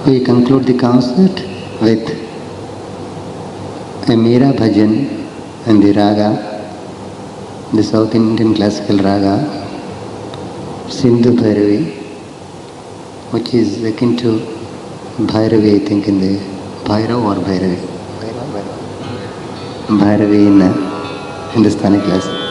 We conclude the concert with a Meera Bhajan and the raga, the South Indian classical raga, Sindhu Bhairavi, which is akin to Bhairavi, I think, in the Bhairav or Bhairavi? Bhairavi in Hindustani classical.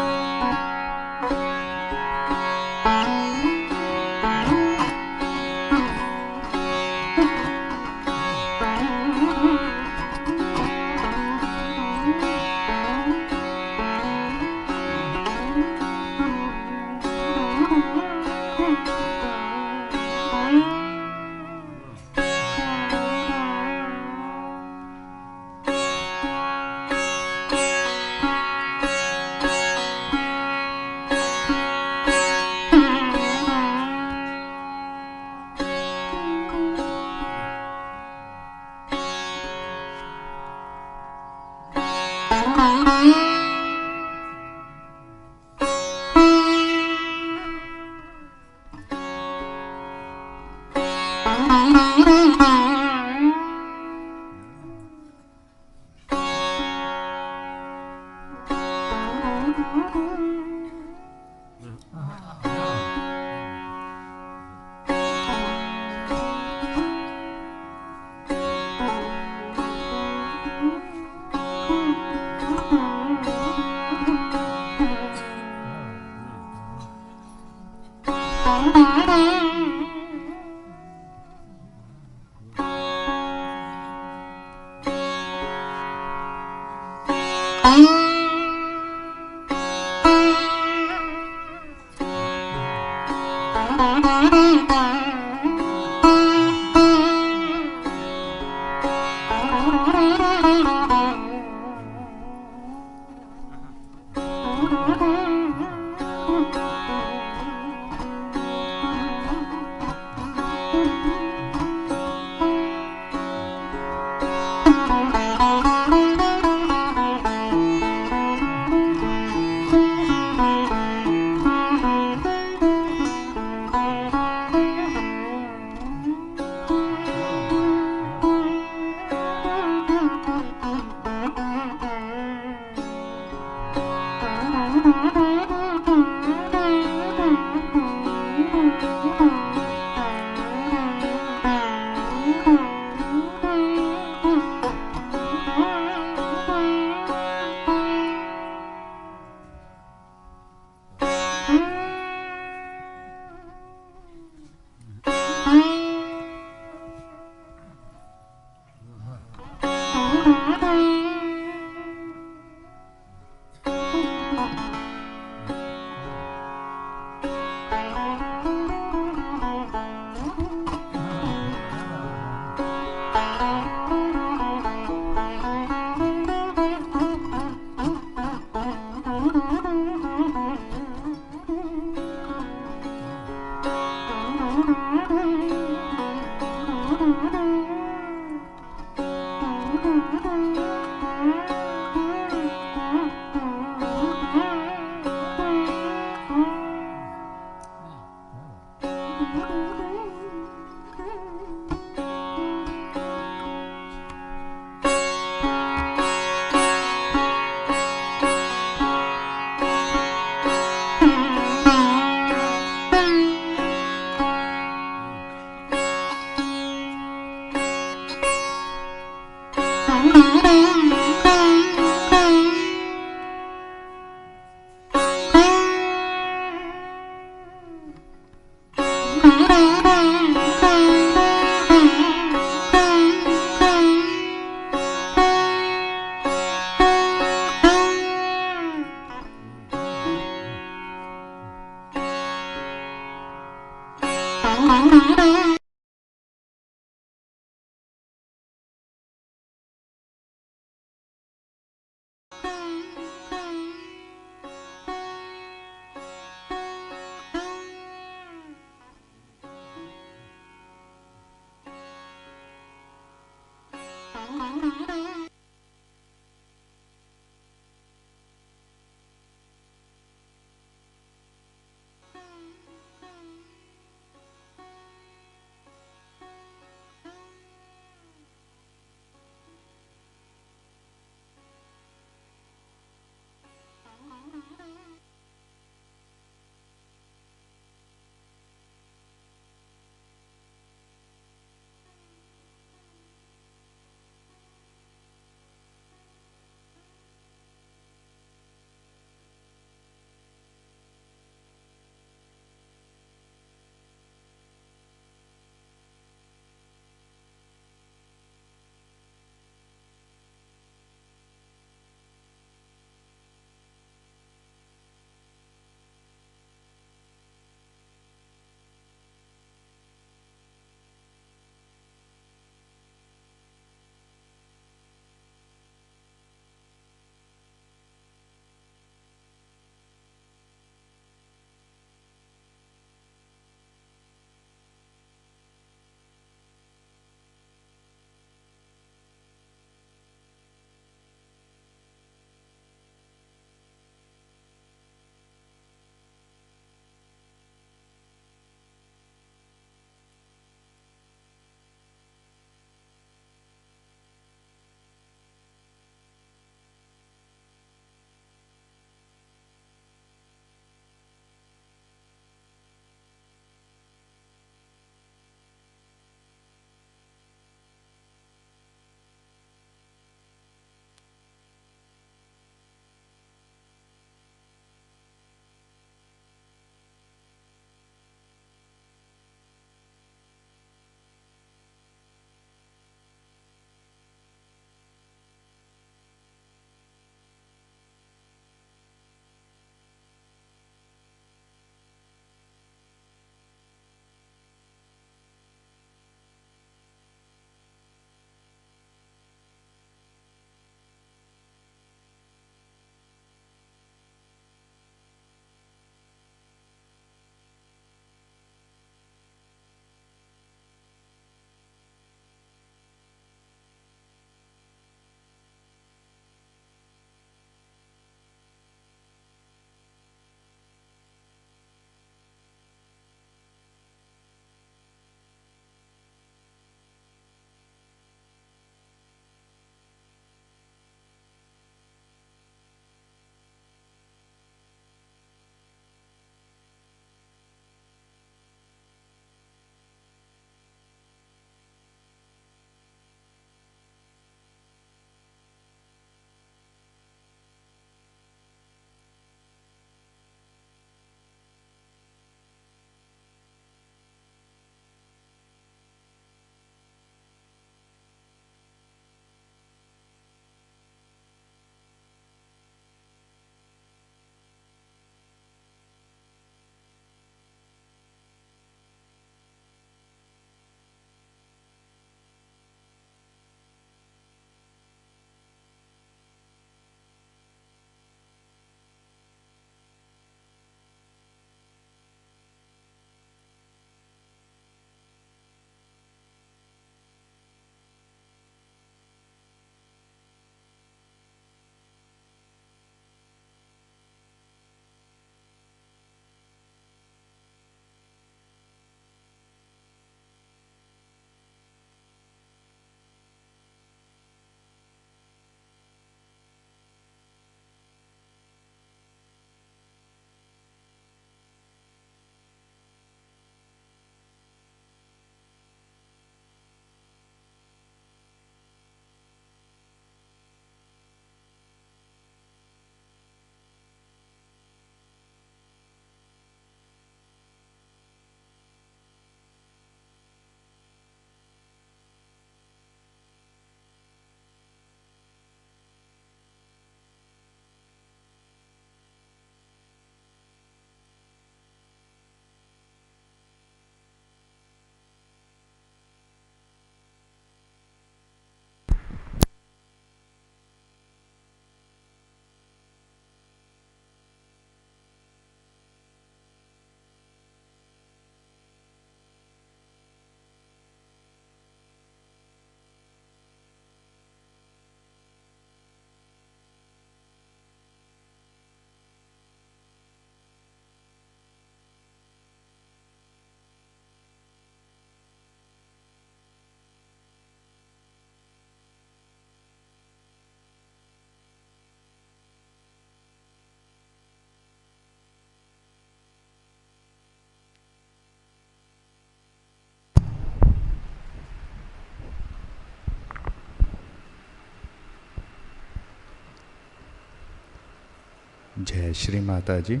जय श्री माता जी।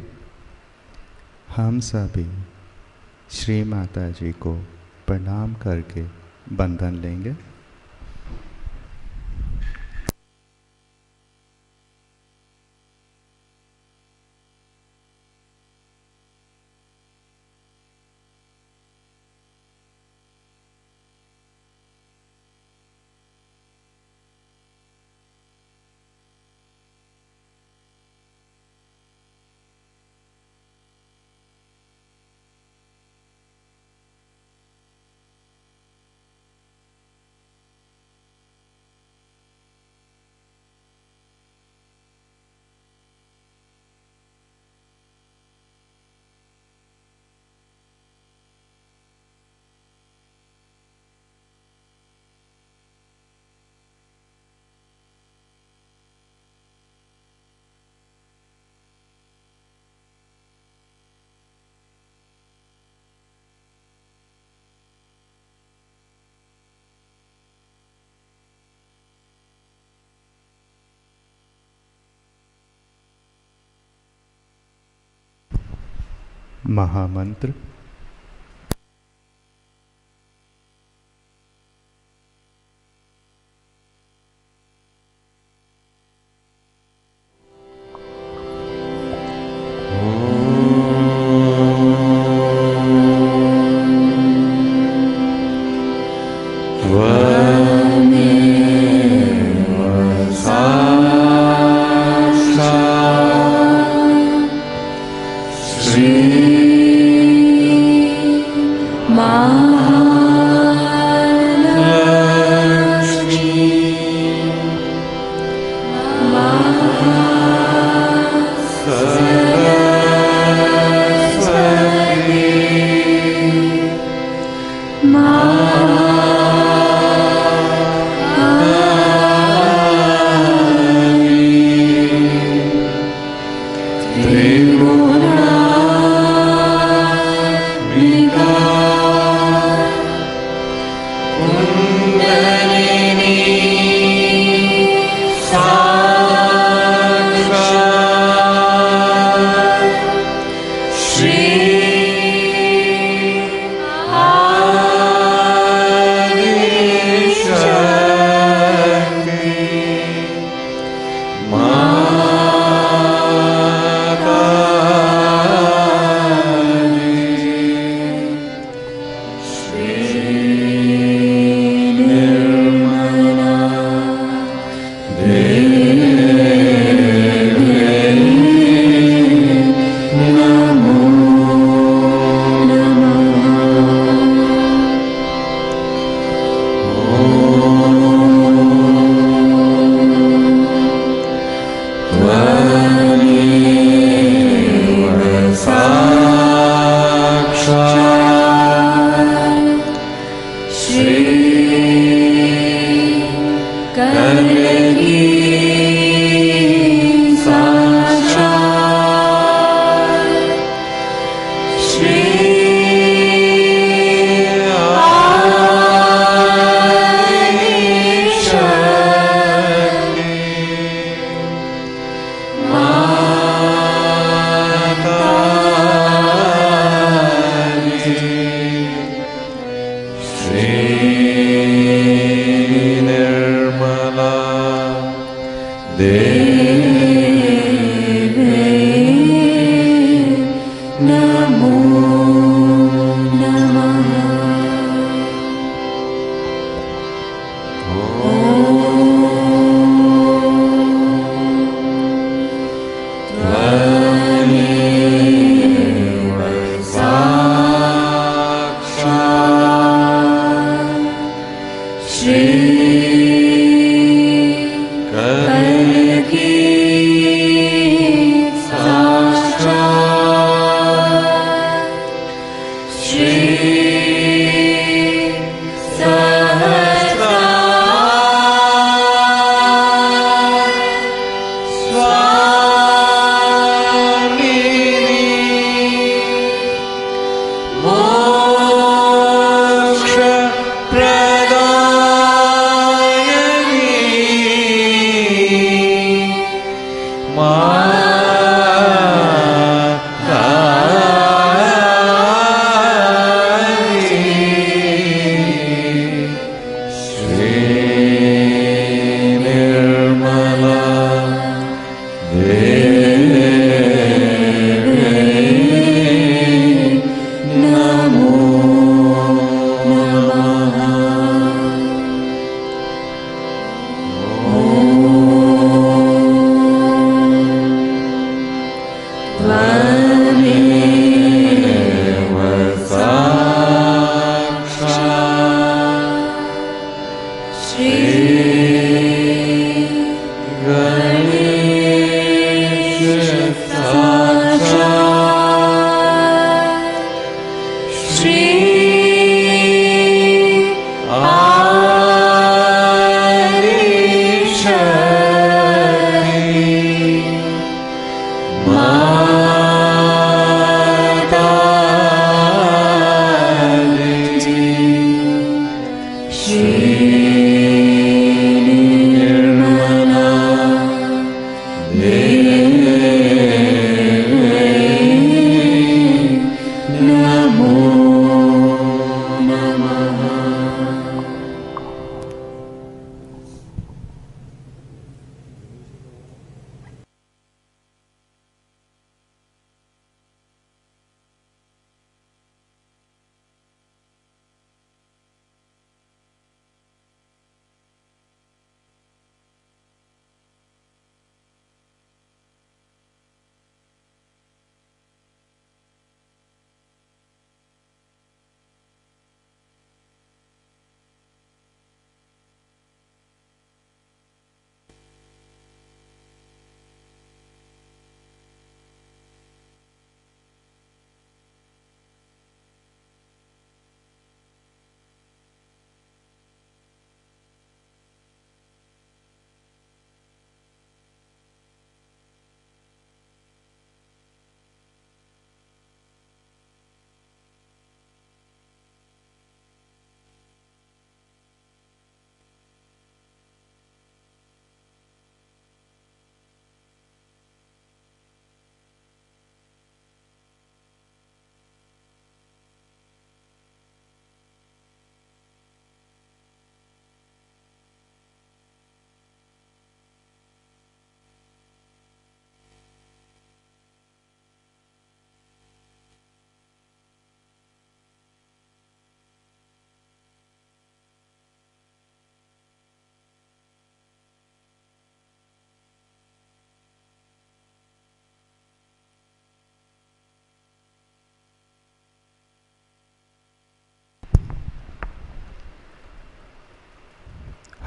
हम सभी श्री माता जी को प्रणाम करके बंधन लेंगे। महामंत्र।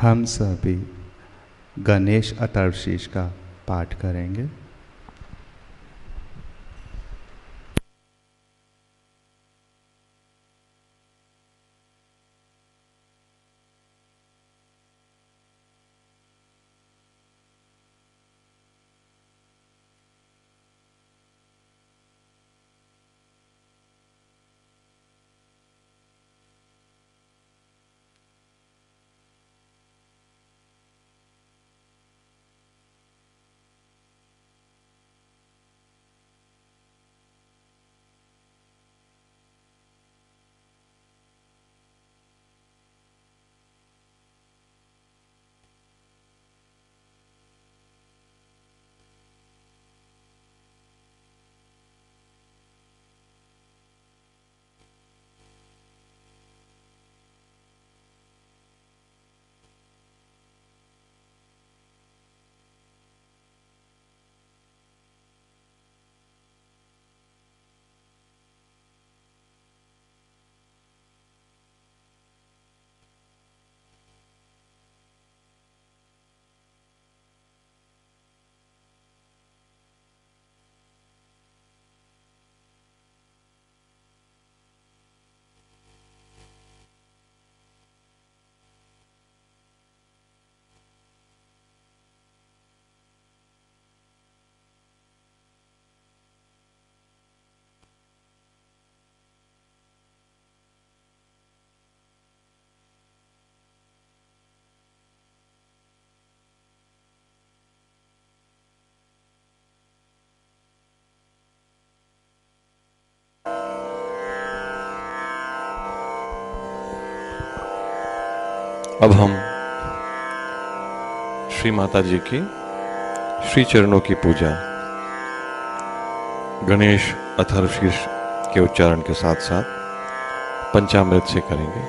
हम सभी गणेश अथर्वशीष का पाठ करेंगे। अब हम श्री माता जी की श्री चरणों की पूजा गणेश अथर्वशीष के उच्चारण के साथ साथ पंचामृत से करेंगे।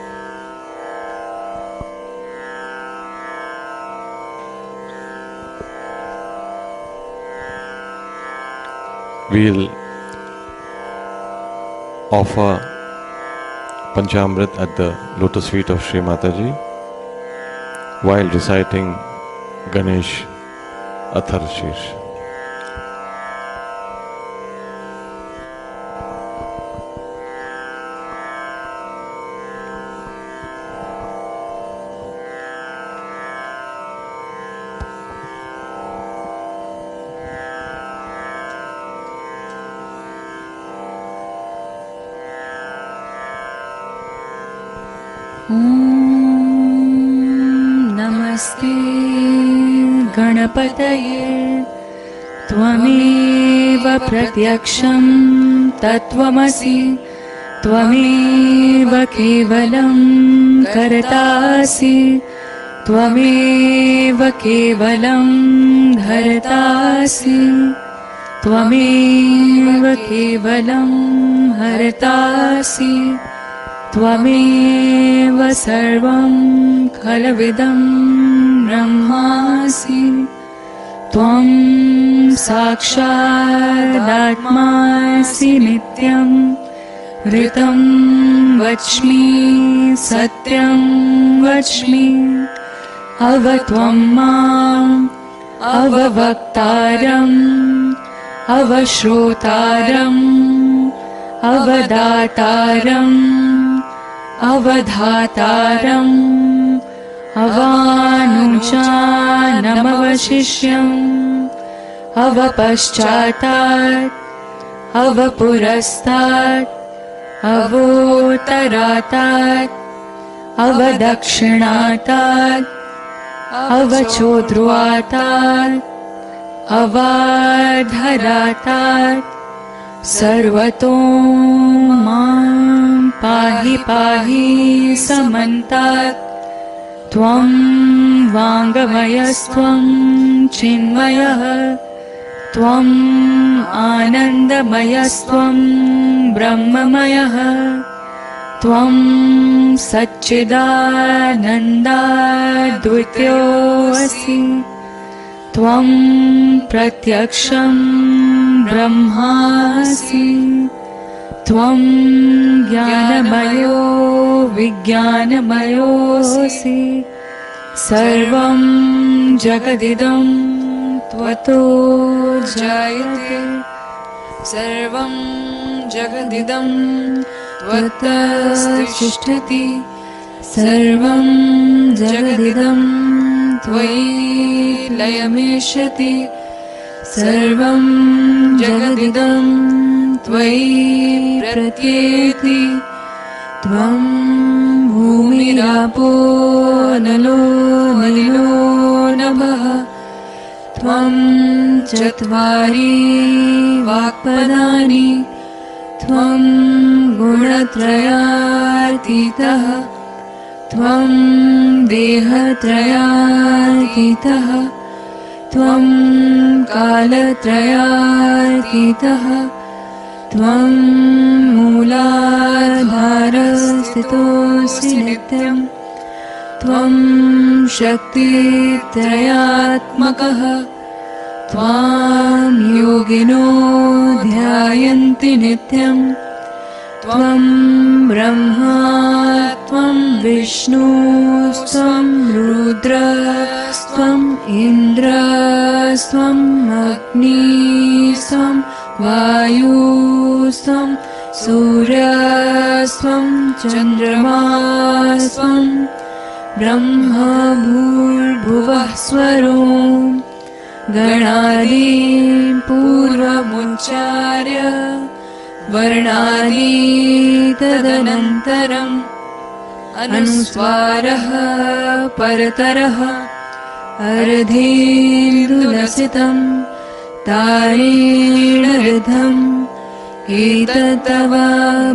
We'll offer Panchamrit at the lotus feet of Shri Mataji while reciting Ganesh Atharvashish. नमस्ते गणपतये त्वमेव प्रत्यक्षं तत्त्वमसि त्वमेव केवलं कर्तासि त्वमेव केवलं धर्तासि त्वमेव केवलं हर्तासि त्वमेव सर्वं खलविदं ब्रह्मासि त्वं साक्षादात्मासि नित्यं ऋतं वच्मि सत्यं वच्मि अवत्वं माम् अववक्तारम् अवश्रोतारम् अवदातारम् अवधातारम् अवानुजानमवशिष्यम् अवपश्चातात् अवपुरस्तात् अवोत्तरातात् अवदक्षिणातात् अवचोद्ध्रुवातात् अवाधरातात् सर्वतो मां पाहि पाहि समन्तात् त्वं वाङ्मयस्त्वं चिन्मयः त्वम् आनन्दमयस्त्वं ब्रह्ममयः त्वं सच्चिदानन्दाद्वितीयोऽसि त्वं प्रत्यक्षं ब्रह्मासि त्वं ज्ञानमयो विज्ञानमयोऽसि सर्वं जगदिदं त्वतो जायते सर्वं जगदिदं त्वत्तिष्ठति सर्वं जगदिदं त्वयि लयमेष्यति सर्वं जगदिदं त्वयि प्रत्येति त्वं भूमिरापो नलो निलो नभः त्वं चत्वारि वाक्पदानि त्वं गुणत्रयातीतः त्वं देहत्रयातीतः त्वं कालत्रयातीतः त्वं मूलाधारस्थितोऽसि नित्यं त्वं शक्तित्रयात्मकः त्वां योगिनो ध्यायन्ति नित्यं त्वं ब्रह्मा त्वं विष्णुस्त्वं रुद्रस्त्वम् इन्द्रस्त्वम् अग्निस्त्वं वायुस्त्वं सूर्यस्त्वं चन्द्रमास्त्वं ब्रह्मा भूर्भुवः स्वरो गणादीन् पूर्वमुच्चार्य वर्णादि तदनन्तरम् अनुस्वारः परतरः अर्धेन्दुलसितं तारेण ऋधम् एतत्तव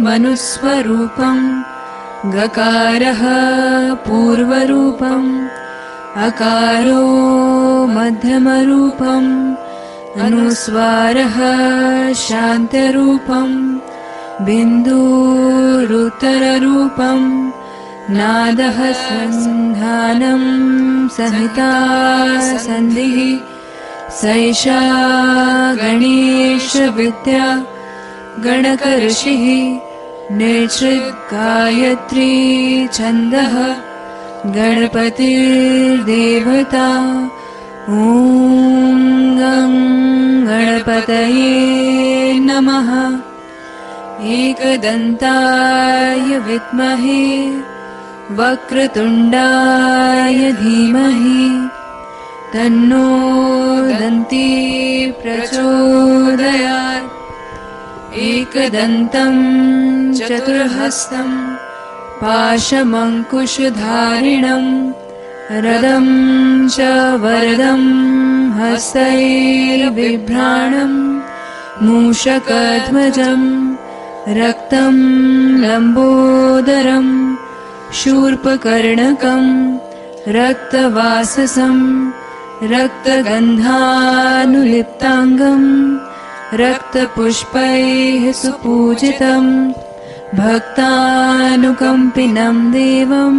मनुस्वरूपम् गकारः पूर्वरूपम् अकारो मध्यमरूपम् अनुस्वारः शान्तरूपम् बिन्दुरुत्तररूपम् नादः सन्धानं सहिता सन्धिः सैषा गणेशविद्या गणकऋषिः निर्छृद्गायत्री छन्दः गणपतिर्देवता ॐ गं गणपतये नमः एकदन्ताय विद्महे वक्रतुण्डाय धीमहि तन्नो दन्ती प्रचोदयात् एकदन्तं चतुर्हस्तं पाशमङ्कुशधारिणं रदं च वरदं हस्तैर्बिभ्राणं मूषकध्वजं रक्तं लम्बोदरं शूर्पकर्णकं रक्तवाससं रक्तगन्धानुलिप्ताङ्गं रक्तपुष्पैः सुपूजितं भक्तानुकम्पिनं देवं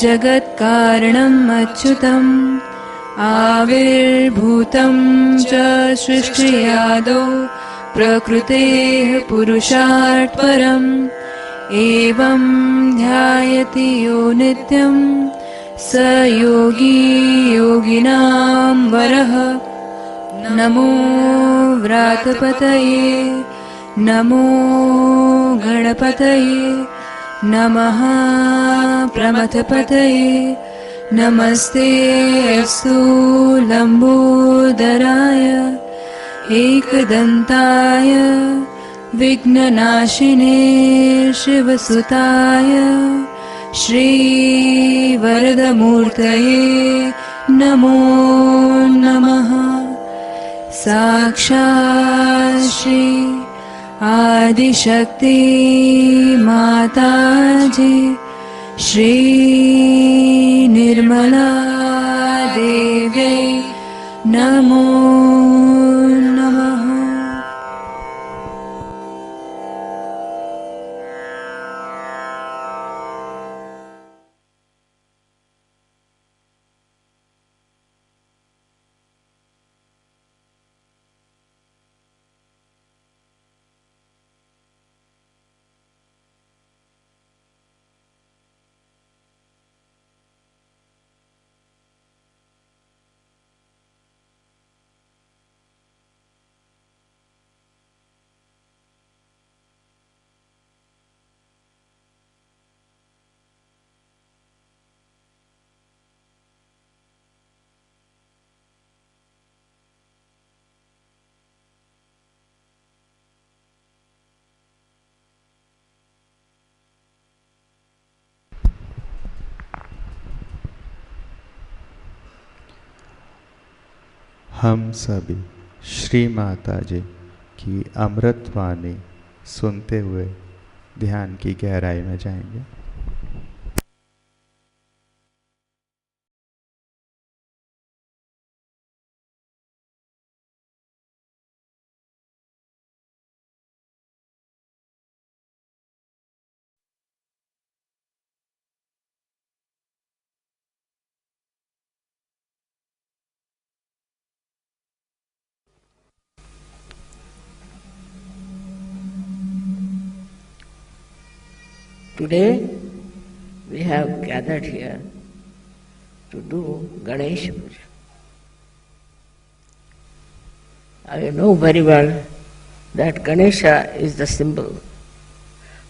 जगत्कारणम् अच्युतम् आविर्भूतं च सृष्टियादौ प्रकृतेः पुरुषात् परम् एवं ध्यायति यो नित्यं स योगी योगिनां वरः नमो व्रातपतये नमो गणपतये नमः प्रमथपतये नमस्ते अस्तु लम्बोदराय एकदन्ताय विघ्ननाशिने शिवसुताय श्रीवरदमूर्तये नमो नमः साक्षात् श्री आदिशक्ति माताजी श्री निर्मला देव्यै नमो नमः। हम सभी श्री माता जी की अमृत वाणी सुनते हुए ध्यान की गहराई में जाएंगे। Today we have gathered here to do Ganesha Puja. I know very well that Ganesha is the symbol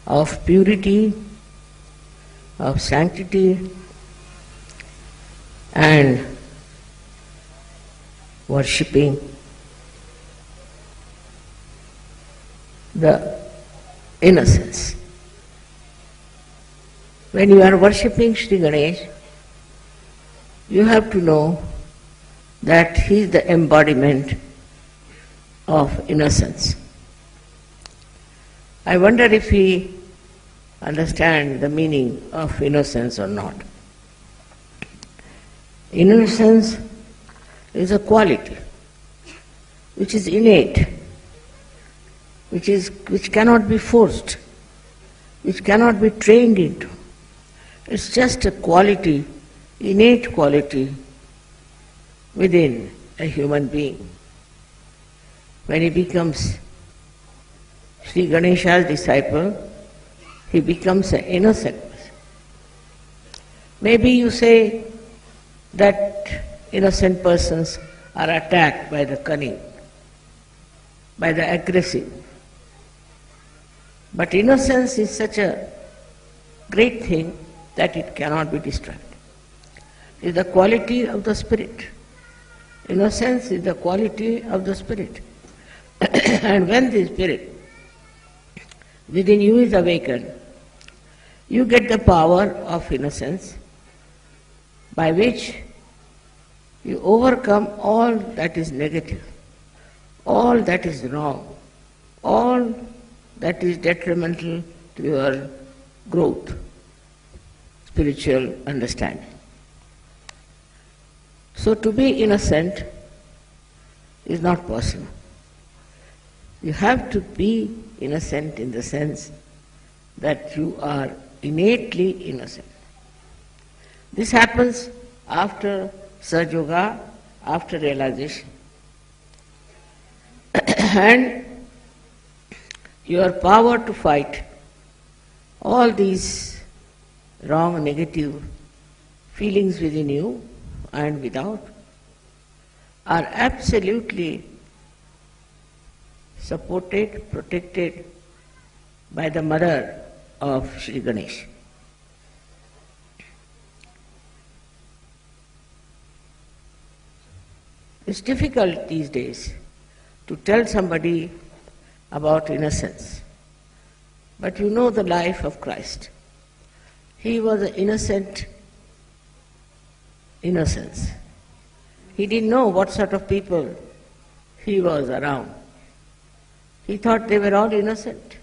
of purity, of sanctity and worshipping the innocence. When you are worshipping Shri Ganesha, you have to know that he is the embodiment of innocence. I wonder if we understand the meaning of innocence or not. Innocence is a quality which is innate, which cannot be forced, which cannot be trained into. It's just a quality, innate quality within a human being. When he becomes Sri Ganesha's disciple, he becomes an innocent person. Maybe you say that innocent persons are attacked by the cunning, by the aggressive. But innocence is such a great thing that it cannot be destroyed. It is the quality of the spirit. Innocence is the quality of the spirit. And when the spirit within you is awakened, you get the power of innocence by which you overcome all that is negative, all that is wrong, all that is detrimental to your growth, spiritual understanding. So to be innocent is not possible. You have to be innocent in the sense that you are innately innocent. This happens after Sahaja Yoga, after realization. And your power to fight all these wrong, negative feelings within you and without are absolutely supported, protected by the mother of Shri Ganesha. It's difficult these days to tell somebody about innocence. But you know the life of Christ. He was an innocence. He didn't know what sort of people he was around. He thought they were all innocent.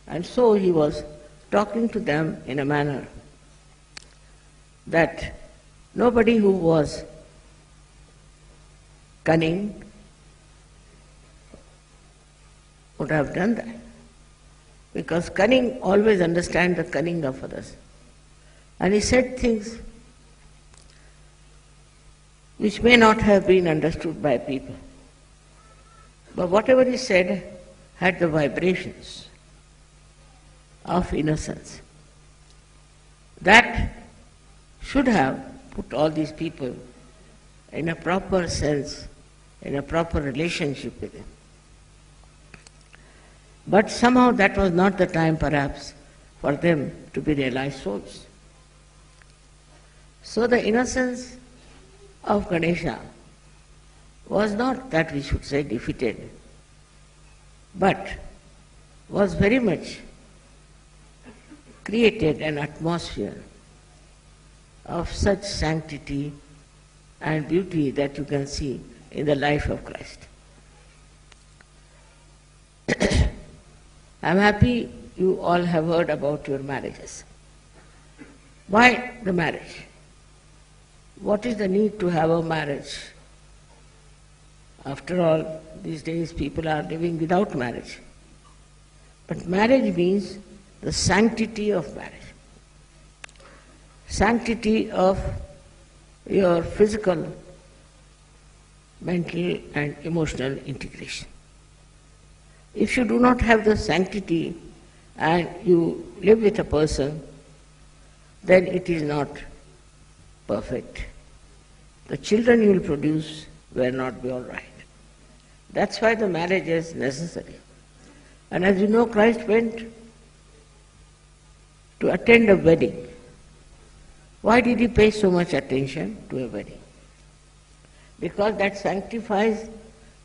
And so he was talking to them in a manner that nobody who was cunning would have done that. Because cunning always understands the cunning of others. And he said things which may not have been understood by people. But whatever he said had the vibrations of innocence. That should have put all these people in a proper sense, in a proper relationship with him. But somehow that was not the time perhaps for them to be realized souls. So the innocence of Ganesha was not that we should say defeated, but was very much created an atmosphere of such sanctity and beauty that you can see in the life of Christ. I'm happy you all have heard about your marriages. Why the marriage? What is the need to have a marriage? After all, these days people are living without marriage. But marriage means the sanctity of marriage. Sanctity of your physical, mental and emotional integration. If you do not have the sanctity and you live with a person, then it is not perfect. The children you will produce will not be all right. That's why the marriage is necessary. And as you know, Christ went to attend a wedding. Why did he pay so much attention to a wedding? Because that sanctifies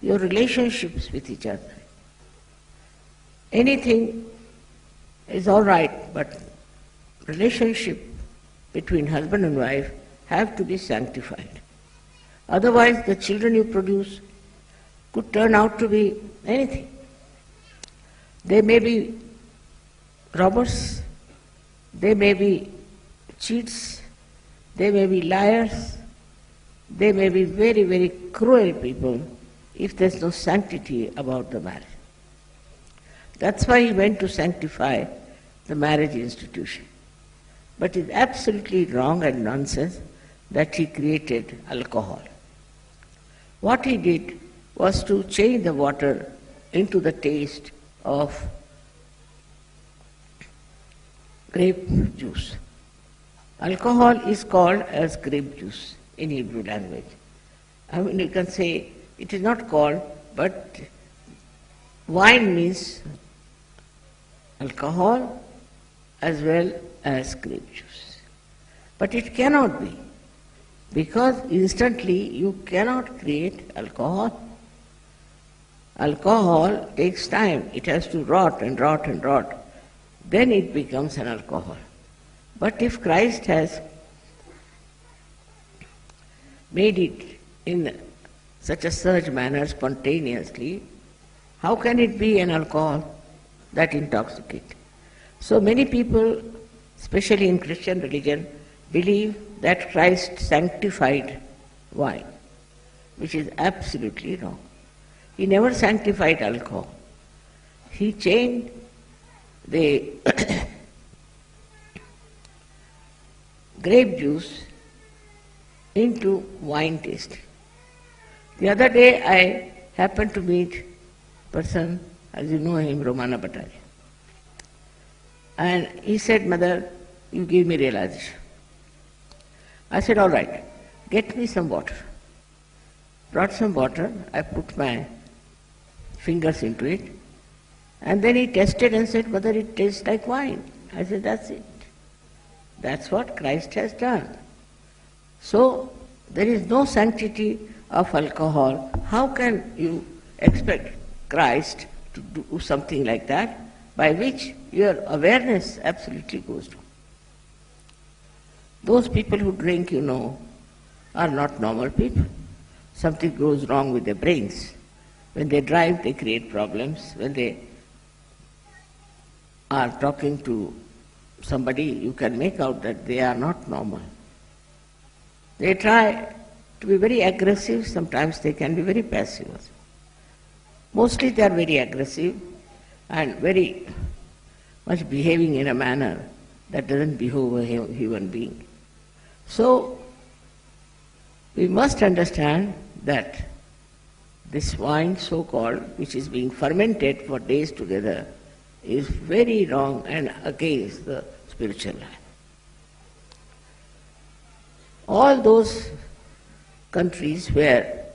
your relationships with each other. Anything is all right, but relationship between husband and wife have to be sanctified. Otherwise, the children you produce could turn out to be anything. They may be robbers, they may be cheats, they may be liars, they may be very, very cruel people if there's no sanctity about the marriage. That's why he went to sanctify the marriage institution. But it's absolutely wrong and nonsense that he created alcohol. What he did was to change the water into the taste of grape juice. Alcohol is called as grape juice in Hebrew language. I mean, you can say it is not called, but wine means alcohol as well as grape juice. But it cannot be, because instantly you cannot create alcohol. Alcohol takes time. It has to rot and rot and rot. Then it becomes an alcohol. But if Christ has made it in such a surge manner spontaneously, how can it be an alcohol that intoxicates? So many people, especially in Christian religion, believe that Christ sanctified wine, which is absolutely wrong. He never sanctified alcohol. He changed the grape juice into wine taste. The other day I happened to meet a person, as you know him, Romana Bhattacharya. And he said, "Mother, you give me realization." I said, "All right, get me some water." Brought some water, I put my fingers into it, and then he tested and said, "Mother, it tastes like wine." I said, "That's it. That's what Christ has done." So, there is no sanctity of alcohol. How can you expect Christ to do something like that, by which your awareness absolutely goes down? Those people who drink, you know, are not normal people. Something goes wrong with their brains. When they drive, they create problems. When they are talking to somebody, you can make out that they are not normal. They try to be very aggressive, sometimes they can be very passive also. Mostly they are very aggressive and very much behaving in a manner that doesn't behove a human being. So, we must understand that this wine, so-called, which is being fermented for days together, is very wrong and against the spiritual life. All those countries where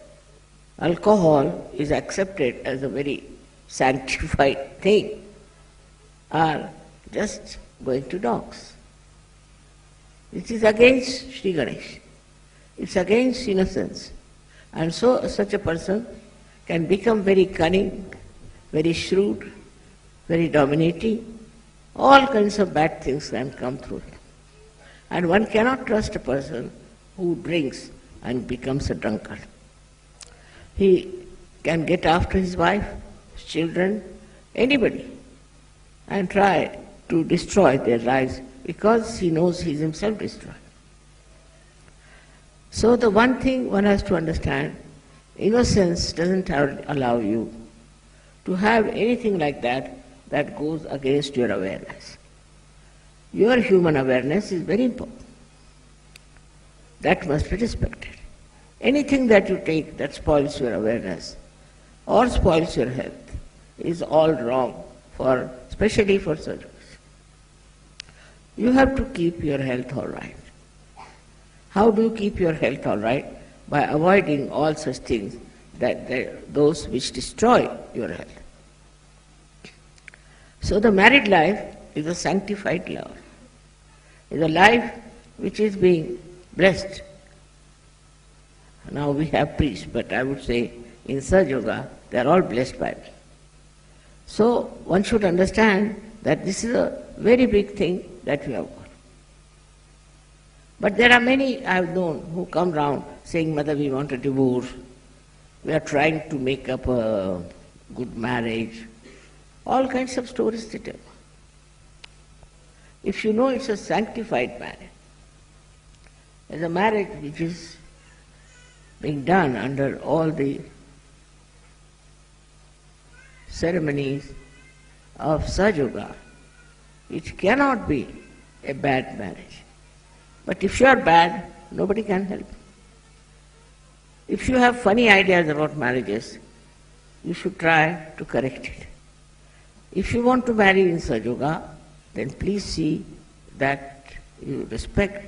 alcohol is accepted as a very sanctified thing are just going to dogs. It is against Shri Ganesha. It's against innocence. And so such a person can become very cunning, very shrewd, very dominating. All kinds of bad things can come through him. And one cannot trust a person who drinks and becomes a drunkard. He can get after his wife, his children, anybody, and try to destroy their lives because he knows he is himself destroyed. So the one thing one has to understand, innocence doesn't allow you to have anything like that that goes against your awareness. Your human awareness is very important. That must be respected. Anything that you take that spoils your awareness or spoils your health is all wrong, especially for surgeons. You have to keep your health all right. How do you keep your health all right? By avoiding all such things, those which destroy your health. So the married life is a sanctified life. Is a life which is being blessed. Now we have priests, but I would say in Sahaja Yoga, they are all blessed by me. So one should understand that this is a very big thing that we have got. But there are many I have known who come round saying, Mother, we want a divorce. We are trying to make up a good marriage. All kinds of stories they tell. If you know it's a sanctified marriage, it's a marriage which is being done under all the ceremonies of Sahaja Yoga, it cannot be a bad marriage. But if you are bad, nobody can help you. If you have funny ideas about marriages, you should try to correct it. If you want to marry in Sahaja Yoga, then please see that you respect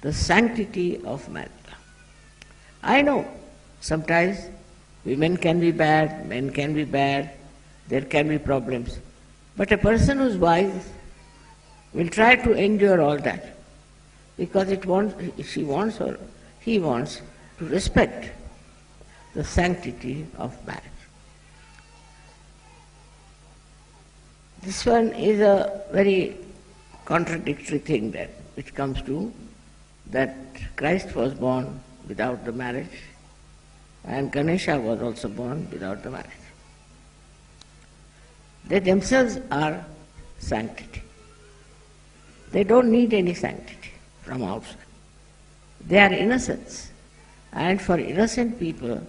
the sanctity of marriage. I know sometimes women can be bad, men can be bad, there can be problems. But a person who's wise will try to endure all that because he wants to respect the sanctity of marriage. This one is a very contradictory thing which comes to that Christ was born without the marriage and Ganesha was also born without the marriage. They themselves are sanctity. They don't need any sanctity from outside. They are innocents. And for innocent people,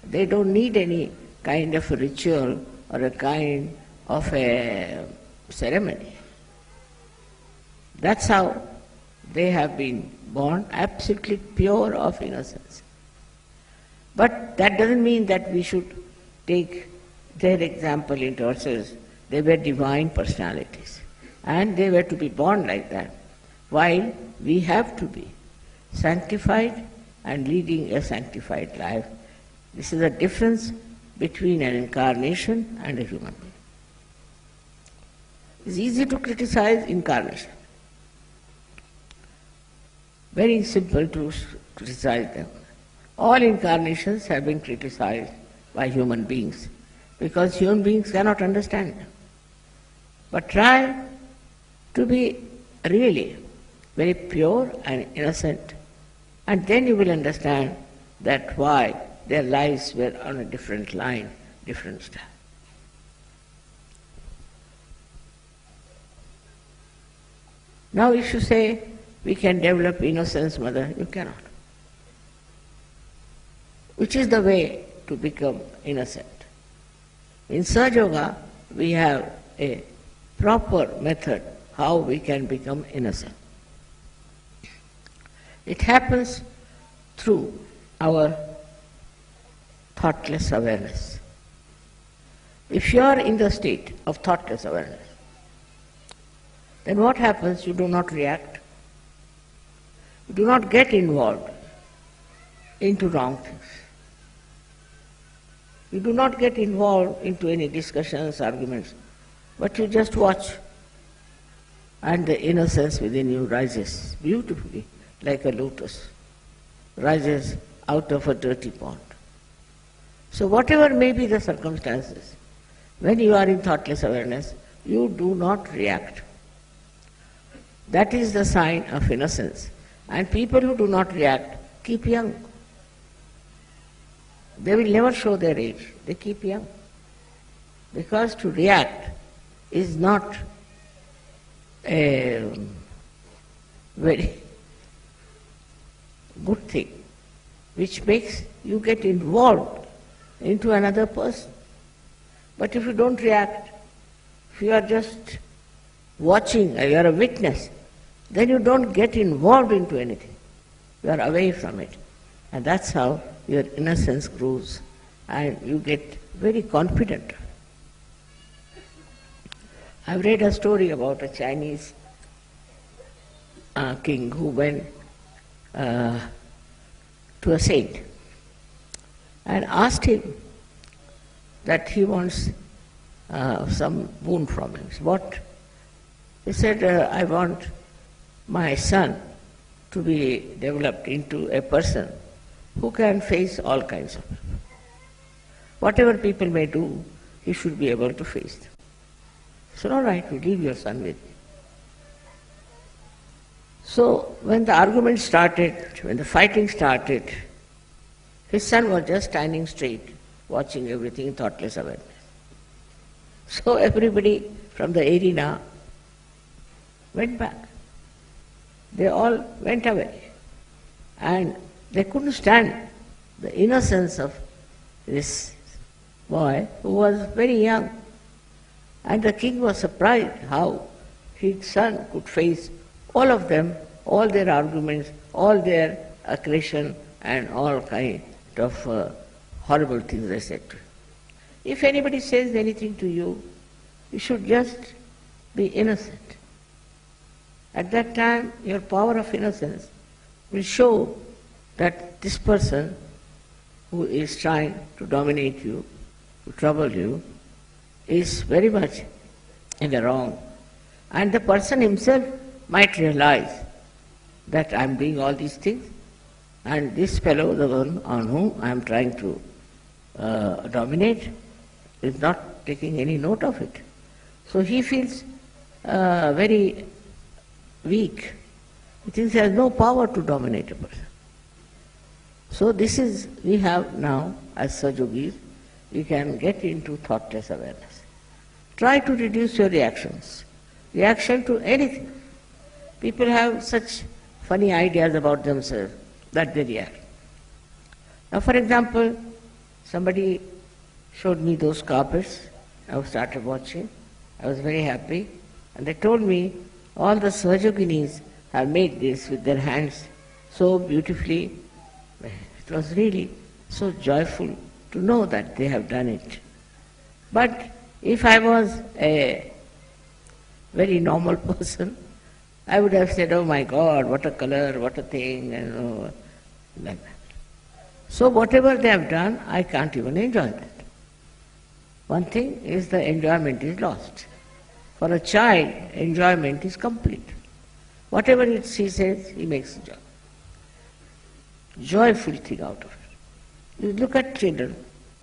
they don't need any kind of a ritual or a kind of a ceremony. That's how they have been born, absolutely pure of innocence. But that doesn't mean that we should take their example into ourselves. They were divine personalities and they were to be born like that, while we have to be sanctified and leading a sanctified life. This is the difference between an incarnation and a human being. It's easy to criticize incarnation. Very simple to criticize them. All incarnations have been criticized by human beings because human beings cannot understand them. But try to be really very pure and innocent, and then you will understand that why their lives were on a different line, different style. Now if you say, we can develop innocence, Mother, you cannot. Which is the way to become innocent? In Sahaja Yoga, we have a proper method how we can become innocent. It happens through our thoughtless awareness. If you are in the state of thoughtless awareness, then what happens? You do not react. You do not get involved into wrong things. You do not get involved into any discussions, arguments, but you just watch, and the innocence within you rises beautifully like a lotus, rises out of a dirty pond. So whatever may be the circumstances, when you are in thoughtless awareness, you do not react. That is the sign of innocence. And people who do not react keep young. they will never show their age. They keep young. Because to react is not a very good thing, which makes you get involved into another person. But if you don't react, if you are just watching, you are a witness, then you don't get involved into anything. You are away from it. And that's how your innocence grows and you get very confident. I've read a story about a Chinese king who went to a saint and asked him that he wants some boon from him. What? He said, I want my son to be developed into a person who can face all kinds of people. Whatever people may do, he should be able to face them. He said, all right, we leave your son with me. So when the argument started, when the fighting started, his son was just standing straight, watching everything in thoughtless awareness. So everybody from the arena went back. They all went away. And they couldn't stand the innocence of this boy who was very young. And the king was surprised how his son could face all of them, all their arguments, all their aggression and all kind of horrible things they said to him. If anybody says anything to you, you should just be innocent. At that time, your power of innocence will show that this person who is trying to dominate you, to trouble you, is very much in the wrong. And the person himself might realize that I am doing all these things, and this fellow, the one on whom I am trying to dominate, is not taking any note of it. So he feels very weak. He thinks he has no power to dominate a person. So this is, we have now, as Sajogis, we can get into thoughtless awareness. Try to reduce your reactions. Reaction to anything. People have such funny ideas about themselves that they react. Now, for example, somebody showed me those carpets. I started watching. I was very happy. And they told me all the Sahajoginis have made this with their hands so beautifully. It was really so joyful to know that they have done it. But if I was a very normal person, I would have said, oh my God, what a color, what a thing, and like that. So whatever they have done, I can't even enjoy that. One thing is the enjoyment is lost. For a child, enjoyment is complete. Whatever he says, he makes joy. Joyful thing out of it. You look at children.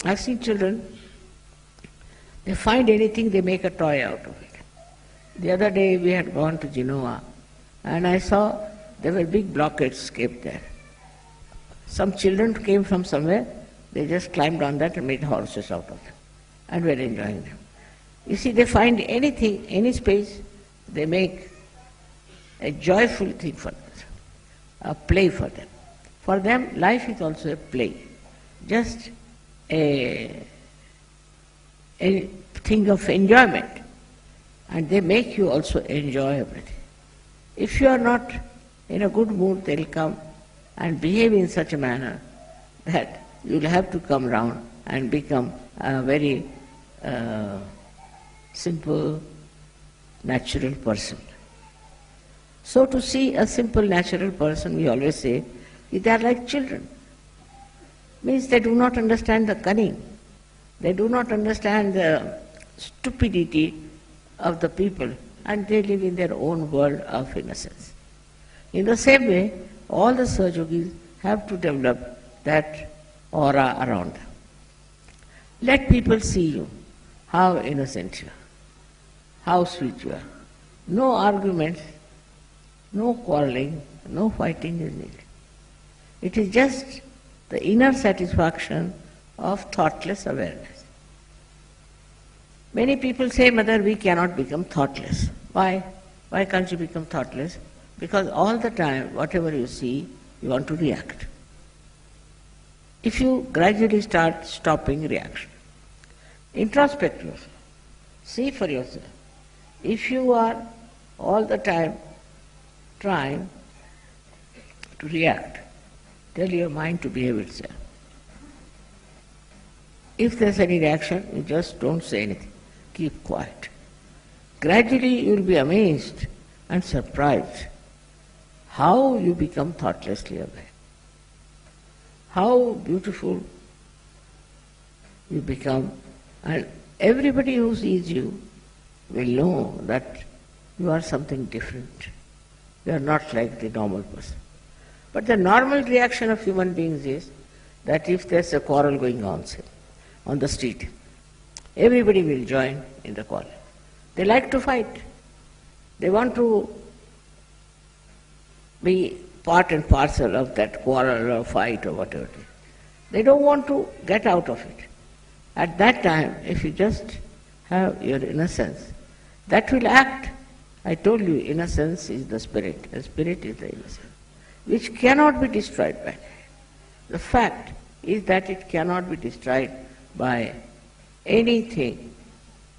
I've seen children, they find anything, they make a toy out of it. The other day we had gone to Genoa, and I saw there were big blockades kept there. Some children came from somewhere, they just climbed on that and made horses out of them, and were enjoying them. You see, they find anything, any space, they make a joyful thing for them, a play for them. For them, life is also a play, just a thing of enjoyment, and they make you also enjoy everything. If you are not in a good mood, they'll come and behave in such a manner that you'll have to come round and become a very simple, natural person. So to see a simple, natural person, we always say, they are like children. Means they do not understand the cunning. They do not understand the stupidity of the people, and they live in their own world of innocence. In the same way, all the Sahajogis have to develop that aura around them. Let people see you, how innocent you are, how sweet you are. No arguments, no quarreling, no fighting is needed. It is just the inner satisfaction of thoughtless awareness. Many people say, Mother, we cannot become thoughtless. Why? Why can't you become thoughtless? Because all the time, whatever you see, you want to react. If you gradually start stopping reaction, introspect yourself, see for yourself. If you are all the time trying to react, tell your mind to behave itself. If there's any reaction, you just don't say anything. Keep quiet. Gradually you will be amazed and surprised how you become thoughtlessly aware. How beautiful you become, and everybody who sees you will know that you are something different. You are not like the normal person. But the normal reaction of human beings is that if there's a quarrel going on, say, on the street, everybody will join in the quarrel. They like to fight. They want to be part and parcel of that quarrel or fight or whatever it is. They don't want to get out of it. At that time, if you just have your innocence, that will act. I told you, innocence is the spirit, and spirit is the innocence, which cannot be destroyed by it. The fact is that it cannot be destroyed by anything,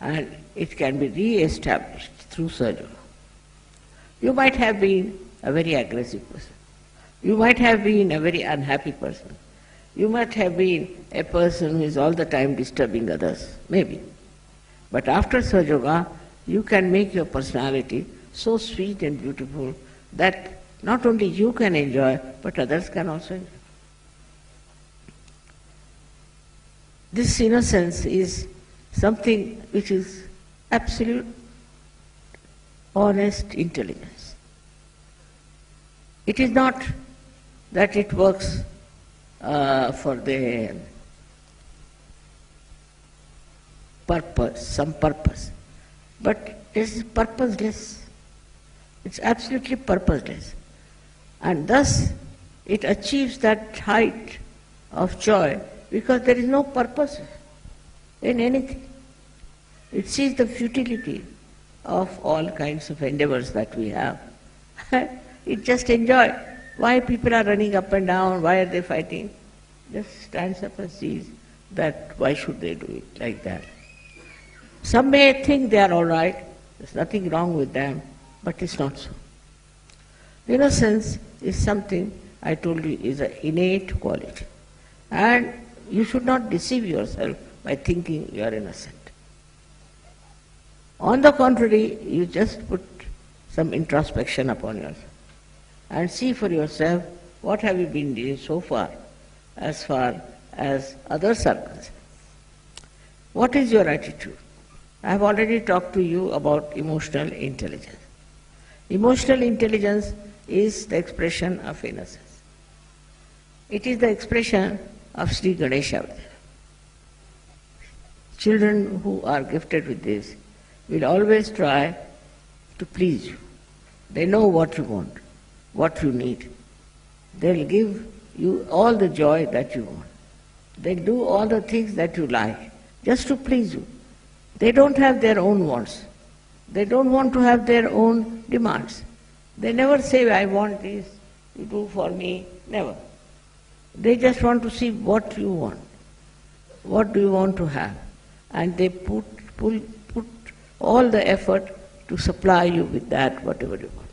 and it can be re-established through surgery. You might have been a very aggressive person. You might have been a very unhappy person. You might have been a person who is all the time disturbing others, maybe. But after Sahaja Yoga, you can make your personality so sweet and beautiful that not only you can enjoy, but others can also enjoy. This innocence is something which is absolute, honest intelligence. It is not that it works for the purpose, some purpose, but it is purposeless. It's absolutely purposeless. And thus it achieves that height of joy because there is no purpose in anything. It sees the futility of all kinds of endeavors that we have. It just enjoys. Why people are running up and down, why are they fighting? Just stands up and sees that why should they do it like that. Some may think they are all right, there's nothing wrong with them, but it's not so. Innocence is something, I told you, is an innate quality. And you should not deceive yourself by thinking you are innocent. On the contrary, you just put some introspection upon yourself and see for yourself what have you been doing so far as others are concerned. What is your attitude? I have already talked to you about emotional intelligence. Emotional intelligence is the expression of innocence. It is the expression of Shri Ganesha. Children who are gifted with this will always try to please you. They know what you want, what you need. They'll give you all the joy that you want. They'll do all the things that you like, just to please you. They don't have their own wants. They don't want to have their own demands. They never say, I want this, you do for me, never. They just want to see what you want. What do you want to have? And they put all the effort to supply you with that, whatever you want.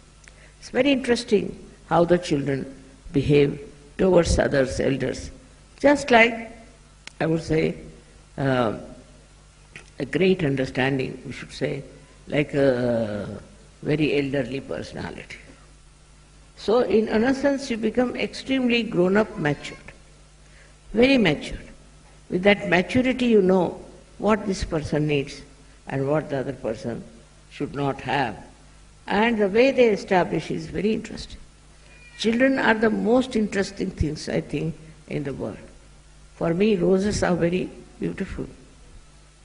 It's very interesting how the children behave towards others, elders. Just like, I would say, a great understanding, we should say, like a very elderly personality. So in innocence you become extremely grown-up, matured, very matured. With that maturity you know what this person needs and what the other person should not have. And the way they establish is very interesting. Children are the most interesting things, I think, in the world. For me, roses are very beautiful,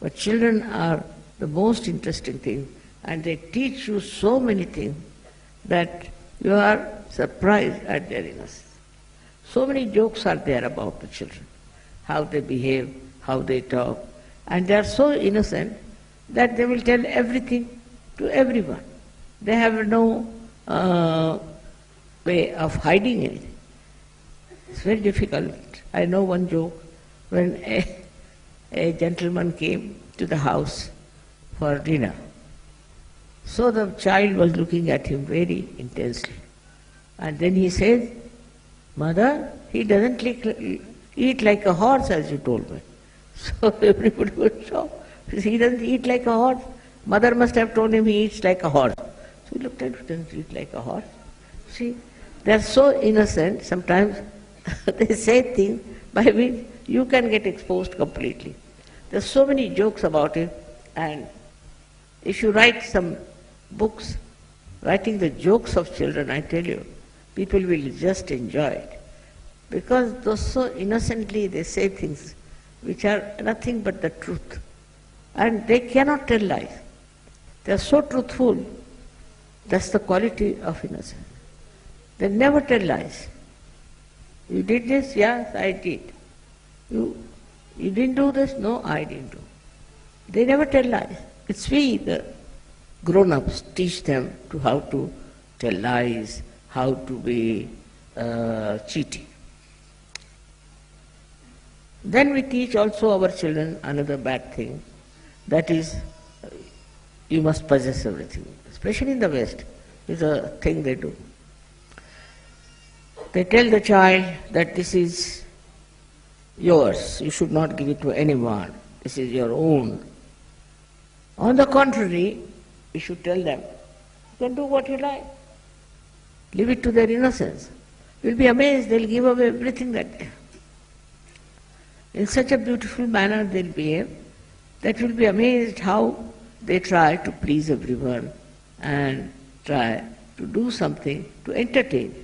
but children are the most interesting thing, and they teach you so many things that you are surprised at their innocence. So many jokes are there about the children. how they behave, how they talk. And they are so innocent that they will tell everything to everyone. They have no way of hiding anything. It's very difficult. I know one joke when a gentleman came to the house for dinner. So the child was looking at him very intensely. And then he says, "Mother, he doesn't eat like a horse as you told me." So everybody was shocked. He doesn't eat like a horse. Mother must have told him he eats like a horse. So he looked at him, he doesn't eat like a horse. See, they are so innocent, sometimes they say things by which you can get exposed completely. There are so many jokes about it, and if you write some books, writing the jokes of children, I tell you, people will just enjoy it. Because those so innocently they say things which are nothing but the truth. And they cannot tell lies. They are so truthful. That's the quality of innocence. They never tell lies. You did this? Yes, I did. You didn't do this? No, I didn't do. They never tell lies. It's we, the grown-ups, teach them to how to tell lies, how to be cheating. Then we teach also our children another bad thing, that is, you must possess everything. Especially in the West, is a thing they do. They tell the child that this is yours, you should not give it to anyone, this is your own. On the contrary, we should tell them, you can do what you like. Leave it to their innocence. You'll be amazed, they'll give away everything that they have. In such a beautiful manner they'll behave that you'll be amazed how they try to please everyone and try to do something to entertain.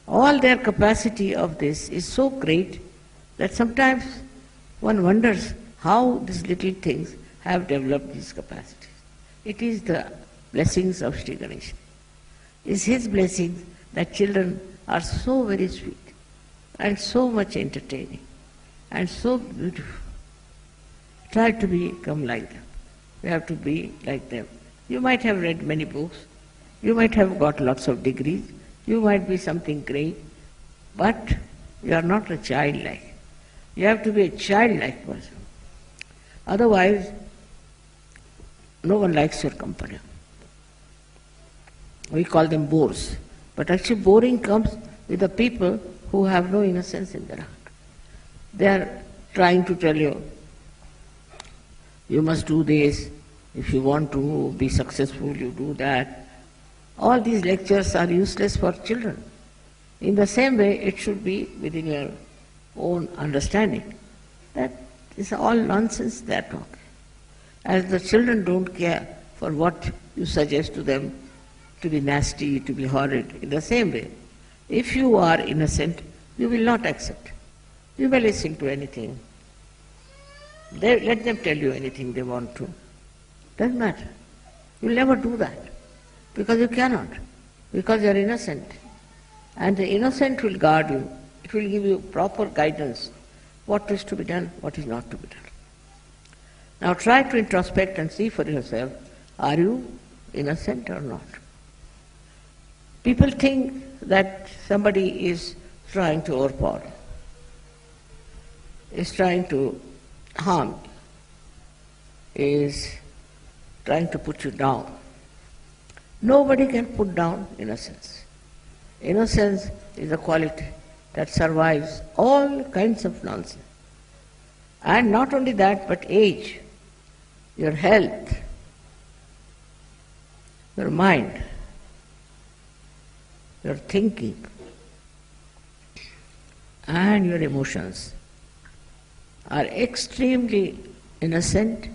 All their capacity of this is so great that sometimes one wonders how these little things have developed these capacities. It is the blessings of Shri Ganesha. It's his blessings that children are so very sweet and so much entertaining and so beautiful. Try to become like them. You have to be like them. You might have read many books, you might have got lots of degrees, you might be something great, but you are not a childlike. You have to be a childlike person. Otherwise, no one likes your company. We call them bores. But actually boring comes with the people who have no innocence in their heart. They are trying to tell you, you must do this, if you want to be successful, you do that. All these lectures are useless for children. In the same way, it should be within your own understanding. That is all nonsense they are talking. As the children don't care for what you suggest to them to be nasty, to be horrid. In the same way, if you are innocent, you will not accept. You may listen to anything. Let them tell you anything they want to. Doesn't matter. You'll never do that. Because you cannot. Because you are innocent. And the innocent will guard you. It will give you proper guidance. What is to be done, what is not to be done. Now try to introspect and see for yourself, are you innocent or not? People think that somebody is trying to overpower, is trying to harm, is trying to put you down. Nobody can put down innocence. Innocence is a quality that survives all kinds of nonsense. And not only that, but age, your health, your mind, your thinking, and your emotions are extremely innocent,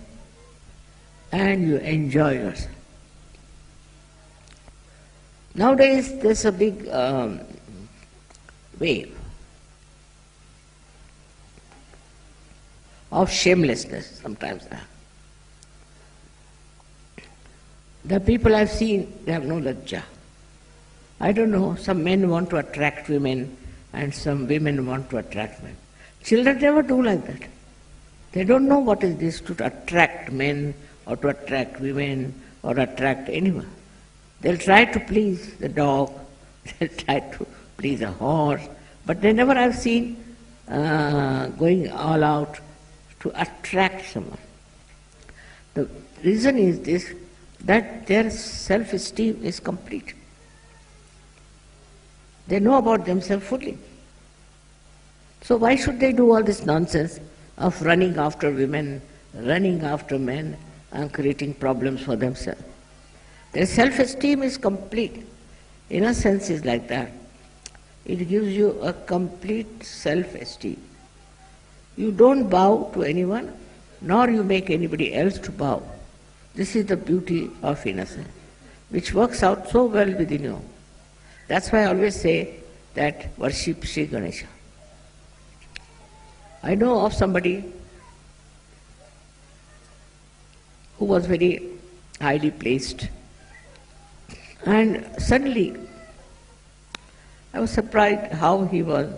and you enjoy yourself. Nowadays there's a big wave of shamelessness sometimes. The people I've seen, they have no lajja. I don't know, some men want to attract women and some women want to attract men. Children never do like that. They don't know what is this to attract men or to attract women or attract anyone. They'll try to please the dog, they'll try to please a horse, but they never have seen going all out to attract someone. The reason is this, that their self-esteem is complete. They know about themselves fully. So why should they do all this nonsense of running after women, running after men, and creating problems for themselves? Their self-esteem is complete. Innocence is like that. It gives you a complete self-esteem. You don't bow to anyone, nor you make anybody else to bow. This is the beauty of innocence, which works out so well within you. That's why I always say that worship Shri Ganesha. I know of somebody who was very highly placed, and suddenly I was surprised how he was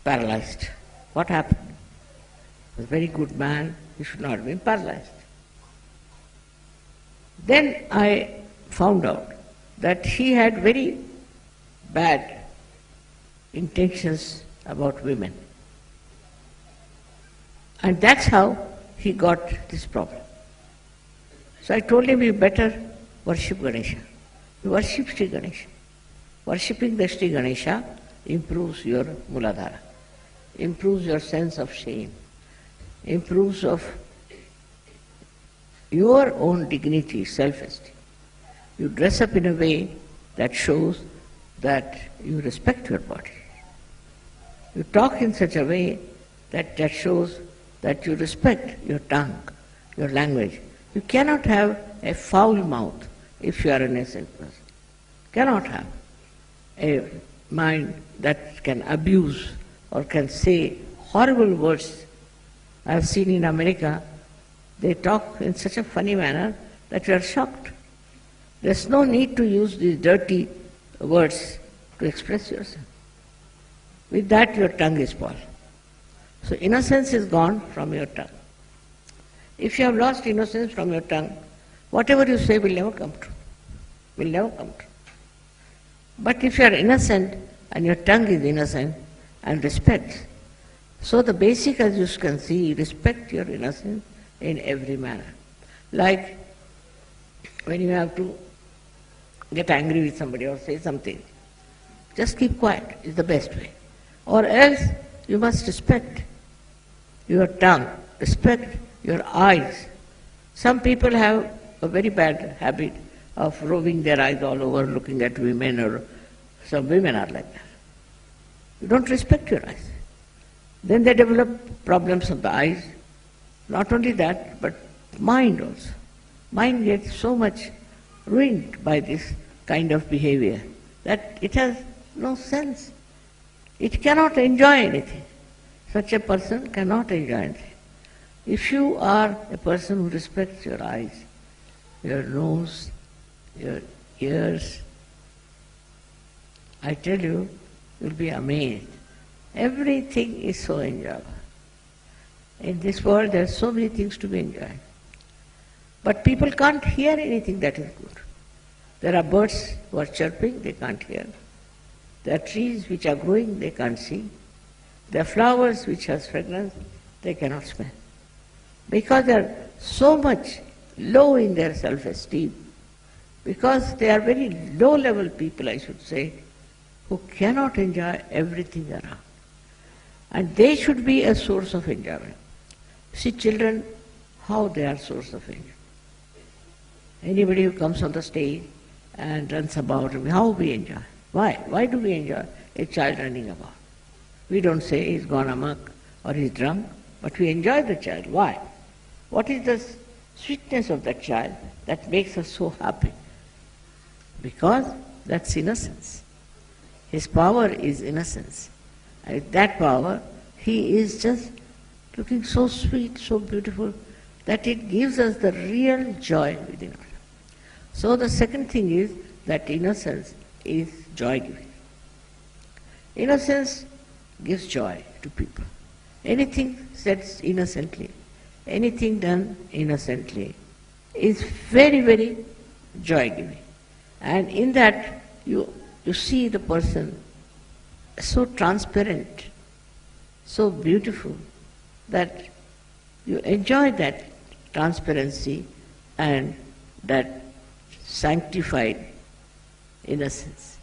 paralyzed. What happened? He was a very good man, he should not have been paralyzed. Then I found out that he had very bad intentions about women. And that's how he got this problem. So I told him, you better worship Ganesha. You worship Shri Ganesha. Worshipping the Shri Ganesha improves your Muladhara, improves your sense of shame, improves of your own dignity, self-esteem. You dress up in a way that shows that you respect your body. You talk in such a way that shows that you respect your tongue, your language. You cannot have a foul mouth if you are an innocent person. Cannot have a mind that can abuse or can say horrible words. I have seen in America, they talk in such a funny manner that you are shocked. There's no need to use these dirty words to express yourself. With that, your tongue is spoiled. So innocence is gone from your tongue. If you have lost innocence from your tongue, whatever you say will never come true. Will never come true. But if you are innocent and your tongue is innocent and respects, so the basic, as you can see, respect your innocence in every manner. Like when you have to get angry with somebody or say something, just keep quiet is the best way. Or else you must respect your tongue, respect your eyes. Some people have a very bad habit of roving their eyes all over looking at women, or some women are like that. You don't respect your eyes. Then they develop problems of the eyes. Not only that, but mind also. Mind gets so much ruined by this kind of behavior that it has no sense. It cannot enjoy anything. Such a person cannot enjoy anything. If you are a person who respects your eyes, your nose, your ears, I tell you, you'll be amazed. Everything is so enjoyable. In this world there are so many things to be enjoyed. But people can't hear anything that is good. There are birds who are chirping, they can't hear. There are trees which are growing, they can't see. There are flowers which have fragrance, they cannot smell. Because they are so much low in their self-esteem, because they are very low-level people, I should say, who cannot enjoy everything around. And they should be a source of enjoyment. See children, how they are source of enjoyment. Anybody who comes on the stage and runs about, how we enjoy. Why? Why do we enjoy a child running about? We don't say he's gone amok or he's drunk, but we enjoy the child. Why? What is the sweetness of that child that makes us so happy? Because that's innocence. His power is innocence. And with that power, he is just looking so sweet, so beautiful, that it gives us the real joy within us. So the second thing is that innocence is joy-giving. Innocence gives joy to people. anything said innocently, anything done innocently is very, very joy-giving. And in that you see the person so transparent, so beautiful, that you enjoy that transparency and that sanctified innocence.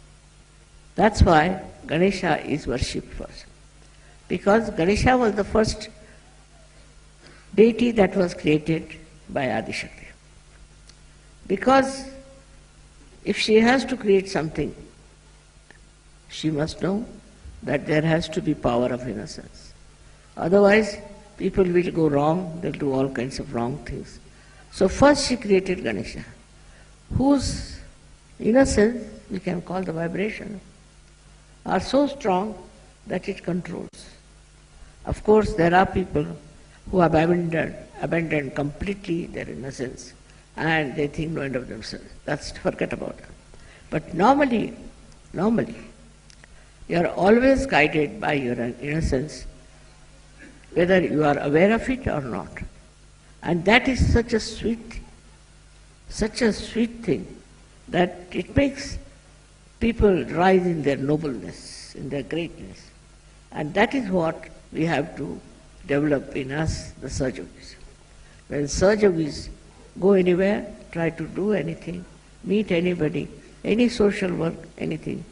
That's why Ganesha is worshipped first. Because Ganesha was the first deity that was created by Adi Shakti. Because if she has to create something, she must know that there has to be power of innocence. Otherwise, people will go wrong, they'll do all kinds of wrong things. So first she created Ganesha, whose innocence, we can call the vibration, are so strong that it controls. Of course, there are people who have abandoned completely their innocence, and they think no end of themselves. That's forget about it. But normally, you are always guided by your innocence, whether you are aware of it or not. And that is such a sweet thing, that it makes people rise in their nobleness, in their greatness. And that is what we have to develop in us, the Sahajogis. When Sahajogis go anywhere, try to do anything, meet anybody, any social work, anything,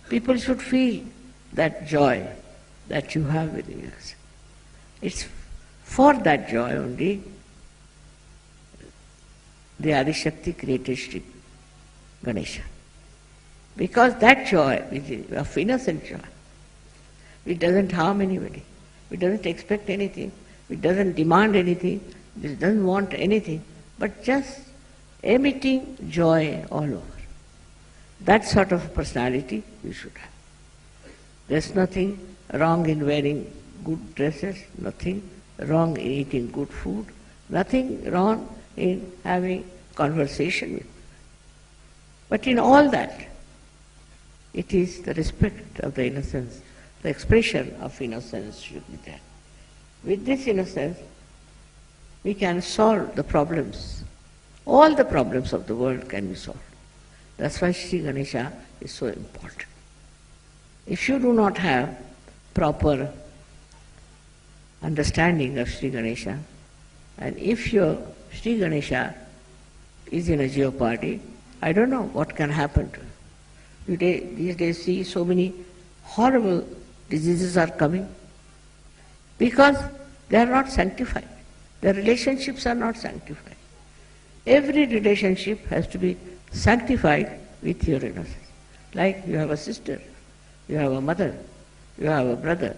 people should feel that joy that you have within us. It's for that joy only the Adi Shakti created Shri Ganesha. Because that joy, which is of innocent joy, it doesn't harm anybody, it doesn't expect anything, it doesn't demand anything, it doesn't want anything, but just emitting joy all over. That sort of personality you should have. There's nothing wrong in wearing good dresses, nothing wrong in eating good food, nothing wrong in having conversation with. But in all that, it is the respect of the innocence, the expression of innocence should be there. With this innocence, we can solve the problems. All the problems of the world can be solved. That's why Shri Ganesha is so important. If you do not have proper understanding of Shri Ganesha, and if your Shri Ganesha is in a jeopardy, I don't know what can happen to you. These days see so many horrible diseases are coming because they are not sanctified. Their relationships are not sanctified. Every relationship has to be sanctified with your innocence. Like you have a sister, you have a mother, you have a brother,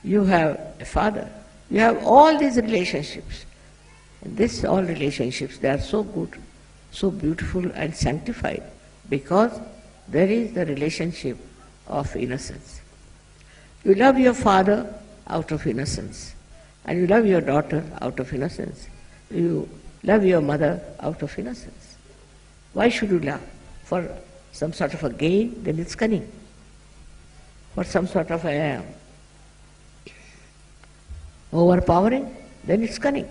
you have a father, you have all these relationships. And all relationships, they are so good, so beautiful and sanctified because there is the relationship of innocence. You love your father out of innocence, and you love your daughter out of innocence. You love your mother out of innocence. Why should you love? For some sort of a gain, then it's cunning. For some sort of a overpowering, then it's cunning.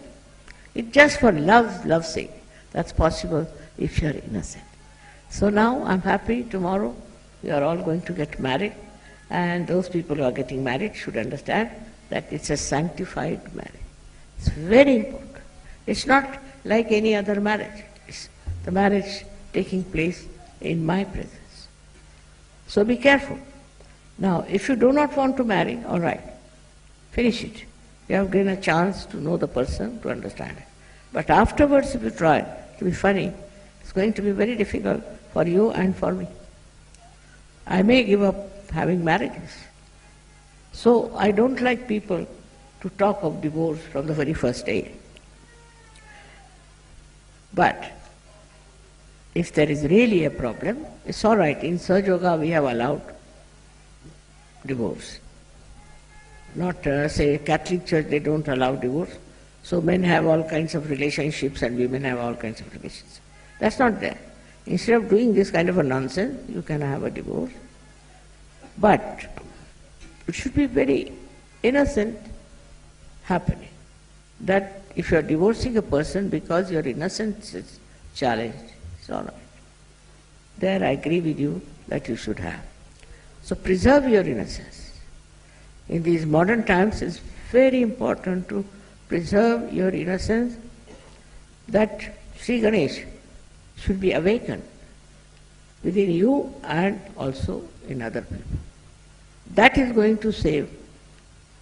It's just for love's sake. That's possible if you are innocent. So now I'm happy tomorrow we are all going to get married, and those people who are getting married should understand that it's a sanctified marriage. It's very important. It's not like any other marriage. It's the marriage taking place in my presence. So be careful. Now, if you do not want to marry, all right, finish it. You have given a chance to know the person, to understand it. But afterwards, if you try to be funny, it's going to be very difficult for you and for me. I may give up having marriages. So I don't like people to talk of divorce from the very first day. But if there is really a problem, it's all right. In Sahaja Yoga we have allowed divorce. Not, say, Catholic Church, they don't allow divorce. So men have all kinds of relationships and women have all kinds of relationships. That's not there. Instead of doing this kind of a nonsense, you can have a divorce. But it should be very innocent happening. That if you are divorcing a person because your innocence is challenged, it's all right. There I agree with you that you should have. So preserve your innocence. In these modern times, it's very important to preserve your innocence, that Sri Ganesh should be awakened within you and also in other people. That is going to save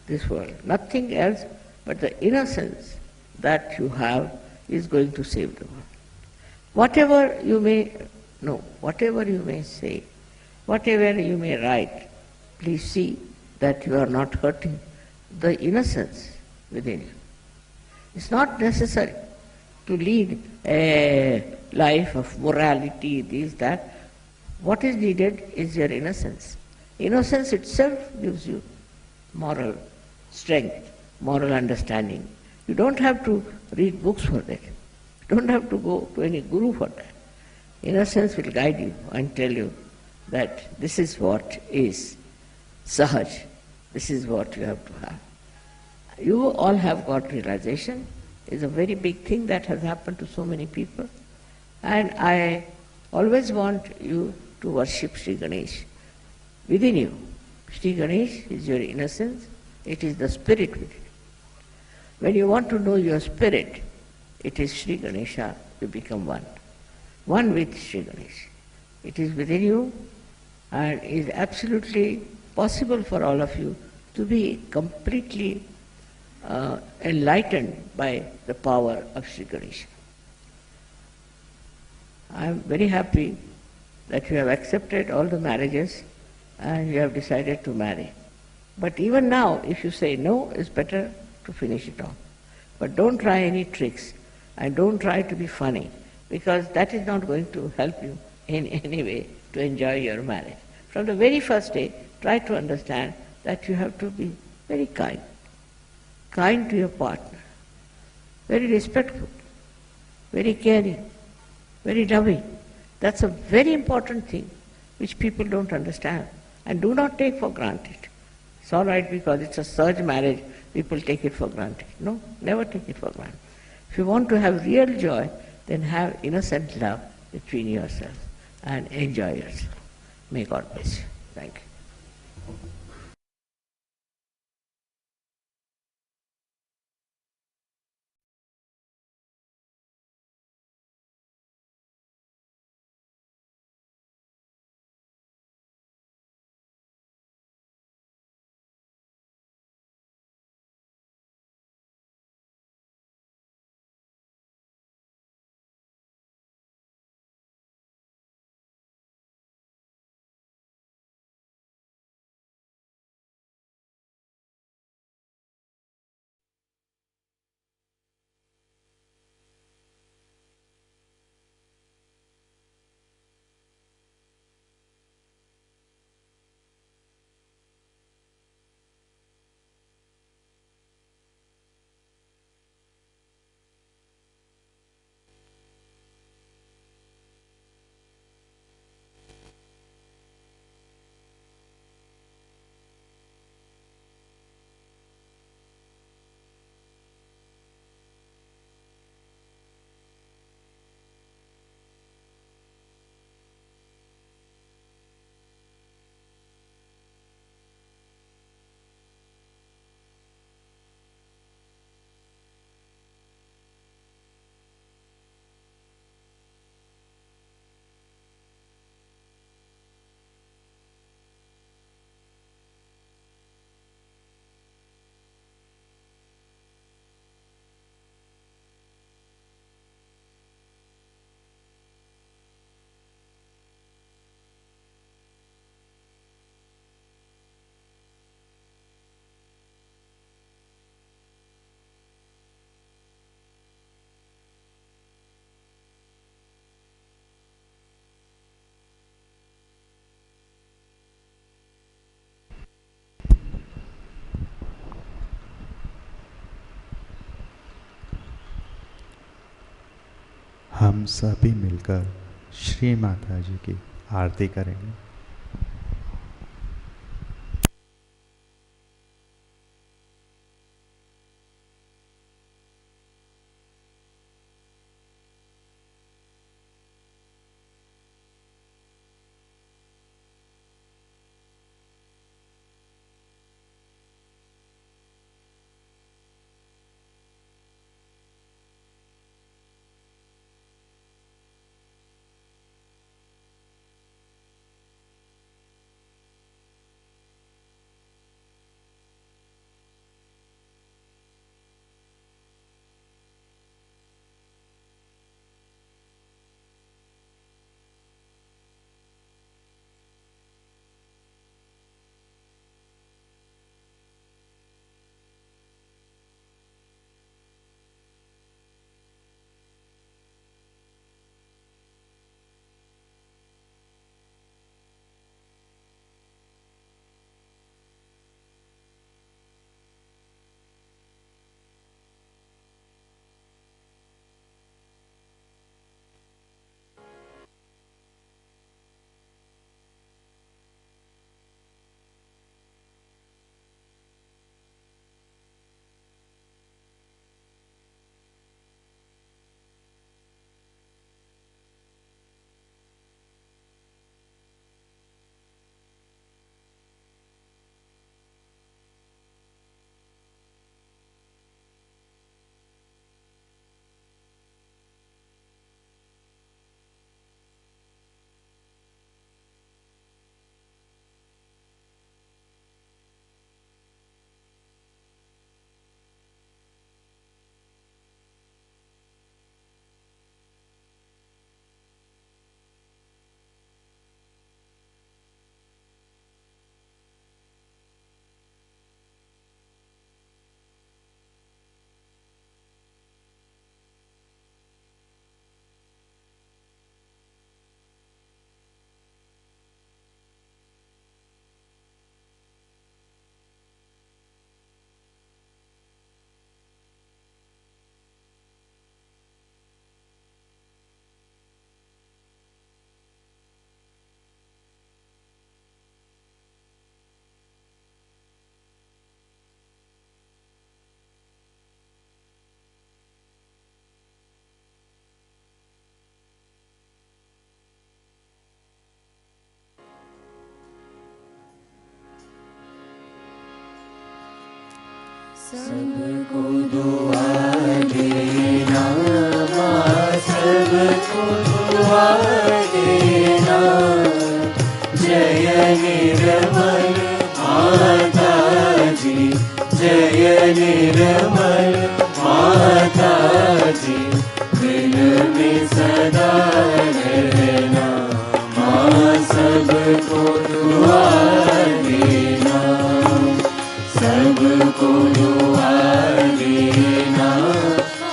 this world. Nothing else but the innocence that you have is going to save the world. Whatever you may know, whatever you may say, whatever you may write, please see that you are not hurting the innocence within you. It's not necessary to lead a life of morality, this, that. What is needed is your innocence. Innocence itself gives you moral strength, moral understanding. You don't have to read books for that. You don't have to go to any guru for that. Innocence will guide you and tell you that this is what is sahaj, this is what you have to have. You all have got realization. It's a very big thing that has happened to so many people. And I always want you to worship Sri Ganesh within you. Sri Ganesh is your innocence. It is the spirit within you. When you want to know your spirit, it is Sri Ganesha, you become one. One with Sri Ganesh. It is within you and is absolutely possible for all of you to be completely enlightened by the power of Sri Ganesha. I am very happy that you have accepted all the marriages and you have decided to marry. But even now, if you say no, it's better to finish it off. But don't try any tricks and don't try to be funny, because that is not going to help you in any way to enjoy your marriage. From the very first day, try to understand that you have to be very kind to your partner, very respectful, very caring, very loving. That's a very important thing which people don't understand and do not take for granted. It's all right because it's a surge marriage, people take it for granted. No, never take it for granted. If you want to have real joy, then have innocent love between yourselves and enjoy yourself. May God bless you. Thank you. हम सभी मिलकर श्री माता जी की आरती करेंगे। सबको दुआ देना माँ, सबको दुआ देना। जय निर्मल माता जी, जय निर्मल माता जी, दिल में सदा रहना माँ, सबको दुआ देना, सबको दुआ देना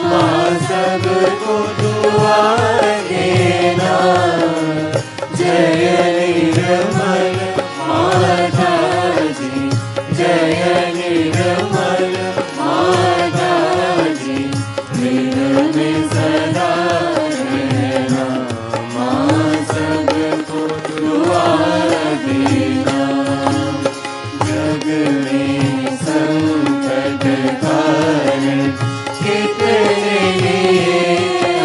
माँ, सबको दुआ देना। जय निर्मल माता जी, जय निर्मल माता जी, दिल में सदा रहना माँ, सबको दुआ देना। जग में संकट कारण कितने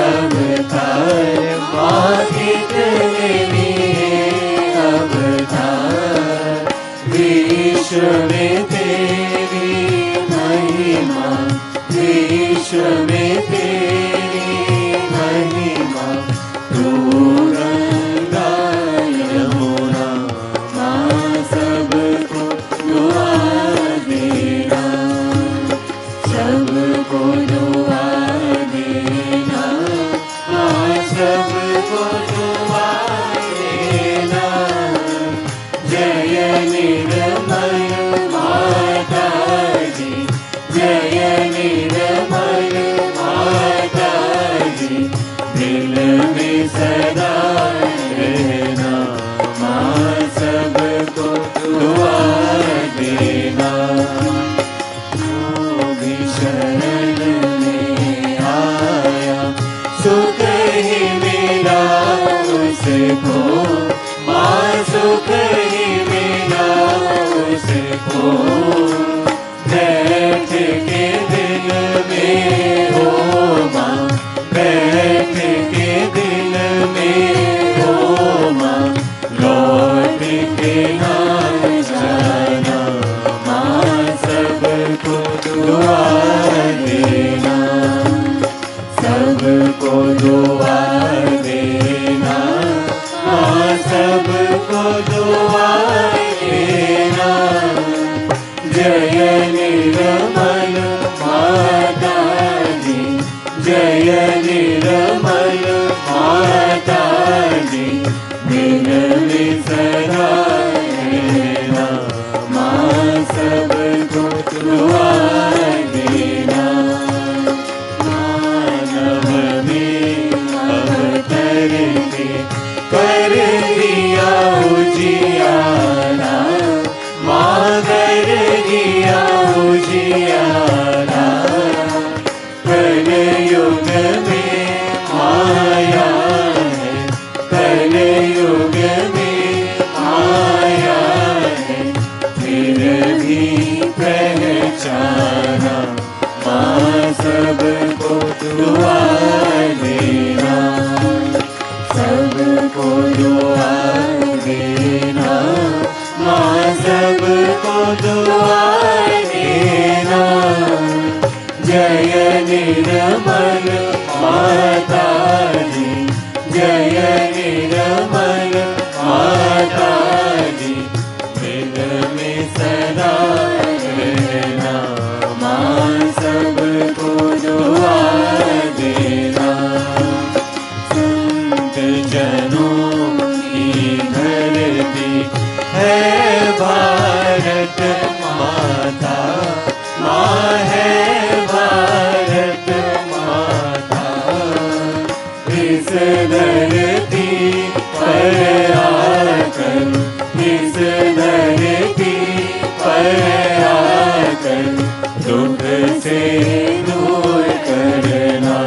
अवतार माँ, कितने अवतार, विश्व में तेरी महिमा, विश्व में तेरी महिमा। तू गंगा यमुना माँ, सबको दुआ देना, सबको दुआ देना माँ, सबको दुआ देना। जय निर्मल माता जी, जय निर्मल माता जी, दिल में सदा रहना माँ, सबको दुआ देना। जो भी शरण में आया सुख ही मिला उसको माँ, सुख ही मिला उसको। बैठ के दिल में हो माँ, बैठ के दिल में हो माँ, लौट के ना जाना माँ, सबको दुआ देना, सबको दुआ देना माँ, सबको दुआ देना। जय निर्मल माता जी, जय निर्मल माता जी, दिल में सदा रहना माँ, सबको दुआ देना। मानव में अवतर के कर दिया उजियारा माँ, कर दिया उजियारा। कल युग में आया है, कल युग में आया है, फिर भी पहचाना माँ, सबको दुआ देना, सबको दुआ देना माँ, सबको दुआ देना। जय निर्मल माता जी, जय निर्मल माता जी, दिल में सदा रहना माँ, सबको दुआ देना। संत जनों की धरती है भारत माता, माँ है भारत माता। इस धरती पर आकर, इस धरती पर आकर, दुख से दूर करना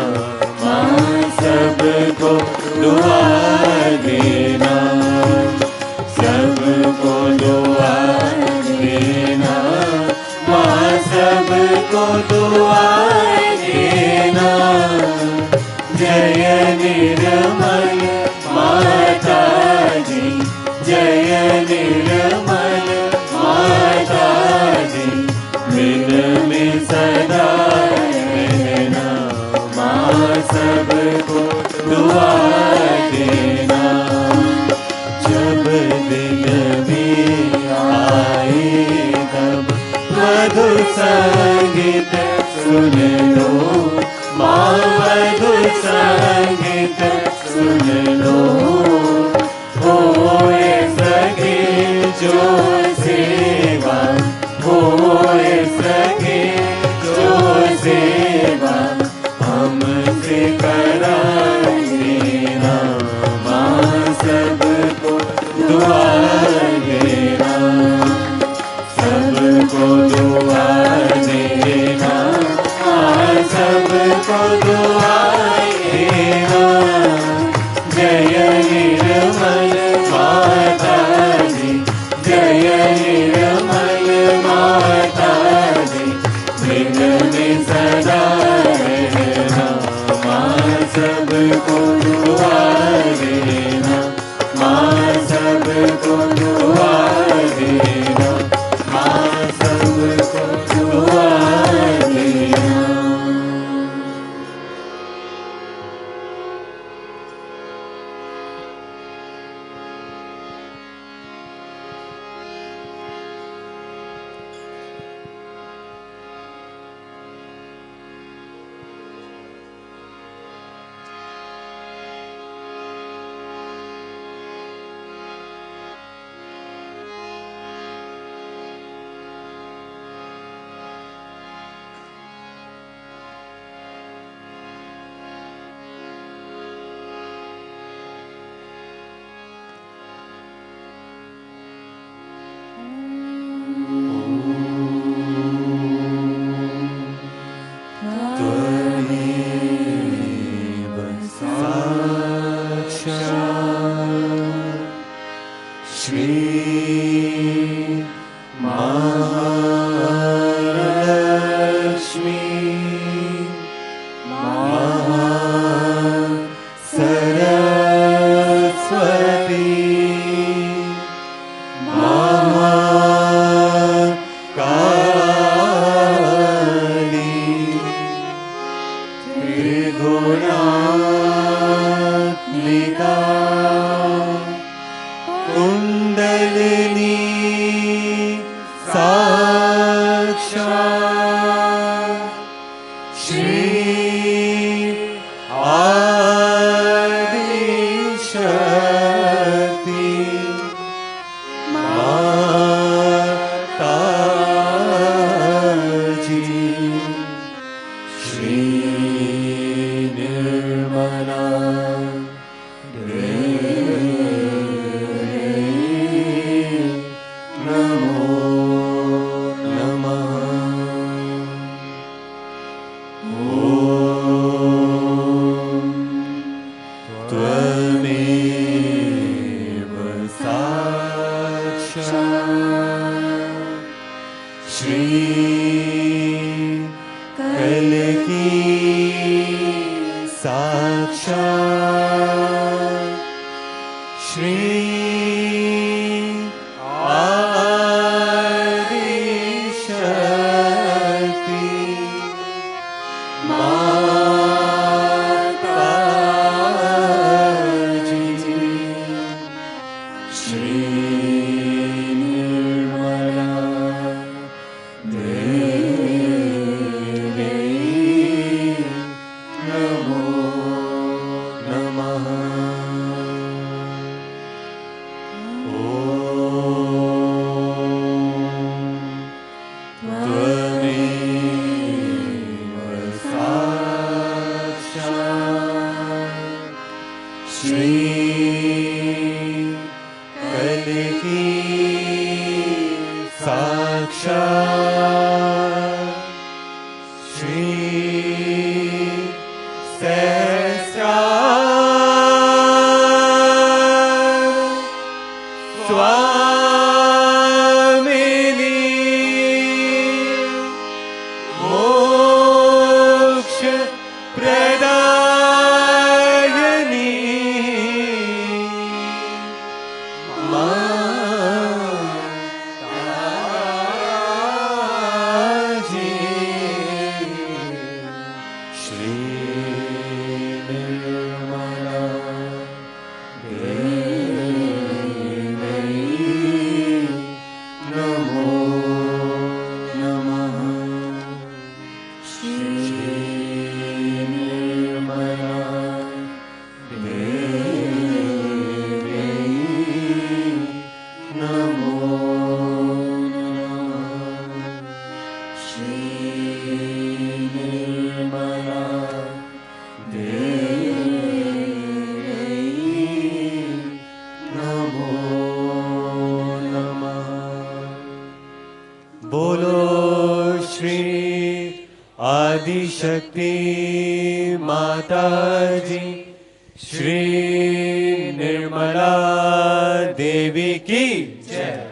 माँ, सबको दुआ देना, सबको दुआ देना माँ, सबको दुआ देना। जय निर्मल माता जी, जय निर्मल माता जी, दिल में संगीत सुन लो, माँ मधुर संगीत सुन लो। होए सगे जो सेवा, होए सगे जो सेवा, हमसे करा देना, माँ सबको दुआ देना, सबको दुआ देना, माँ सबको दुआ देना। जय निर्मल माता जी, जय निर्मल माता जी, मृग में सदा रहना, माँ सबको दुआ देना, माँ सबको दुआ देना, माँ सबको दुआ देना। बोलो श्री आदि शक्ति माता जी, श्री निर्मला देवी की जय।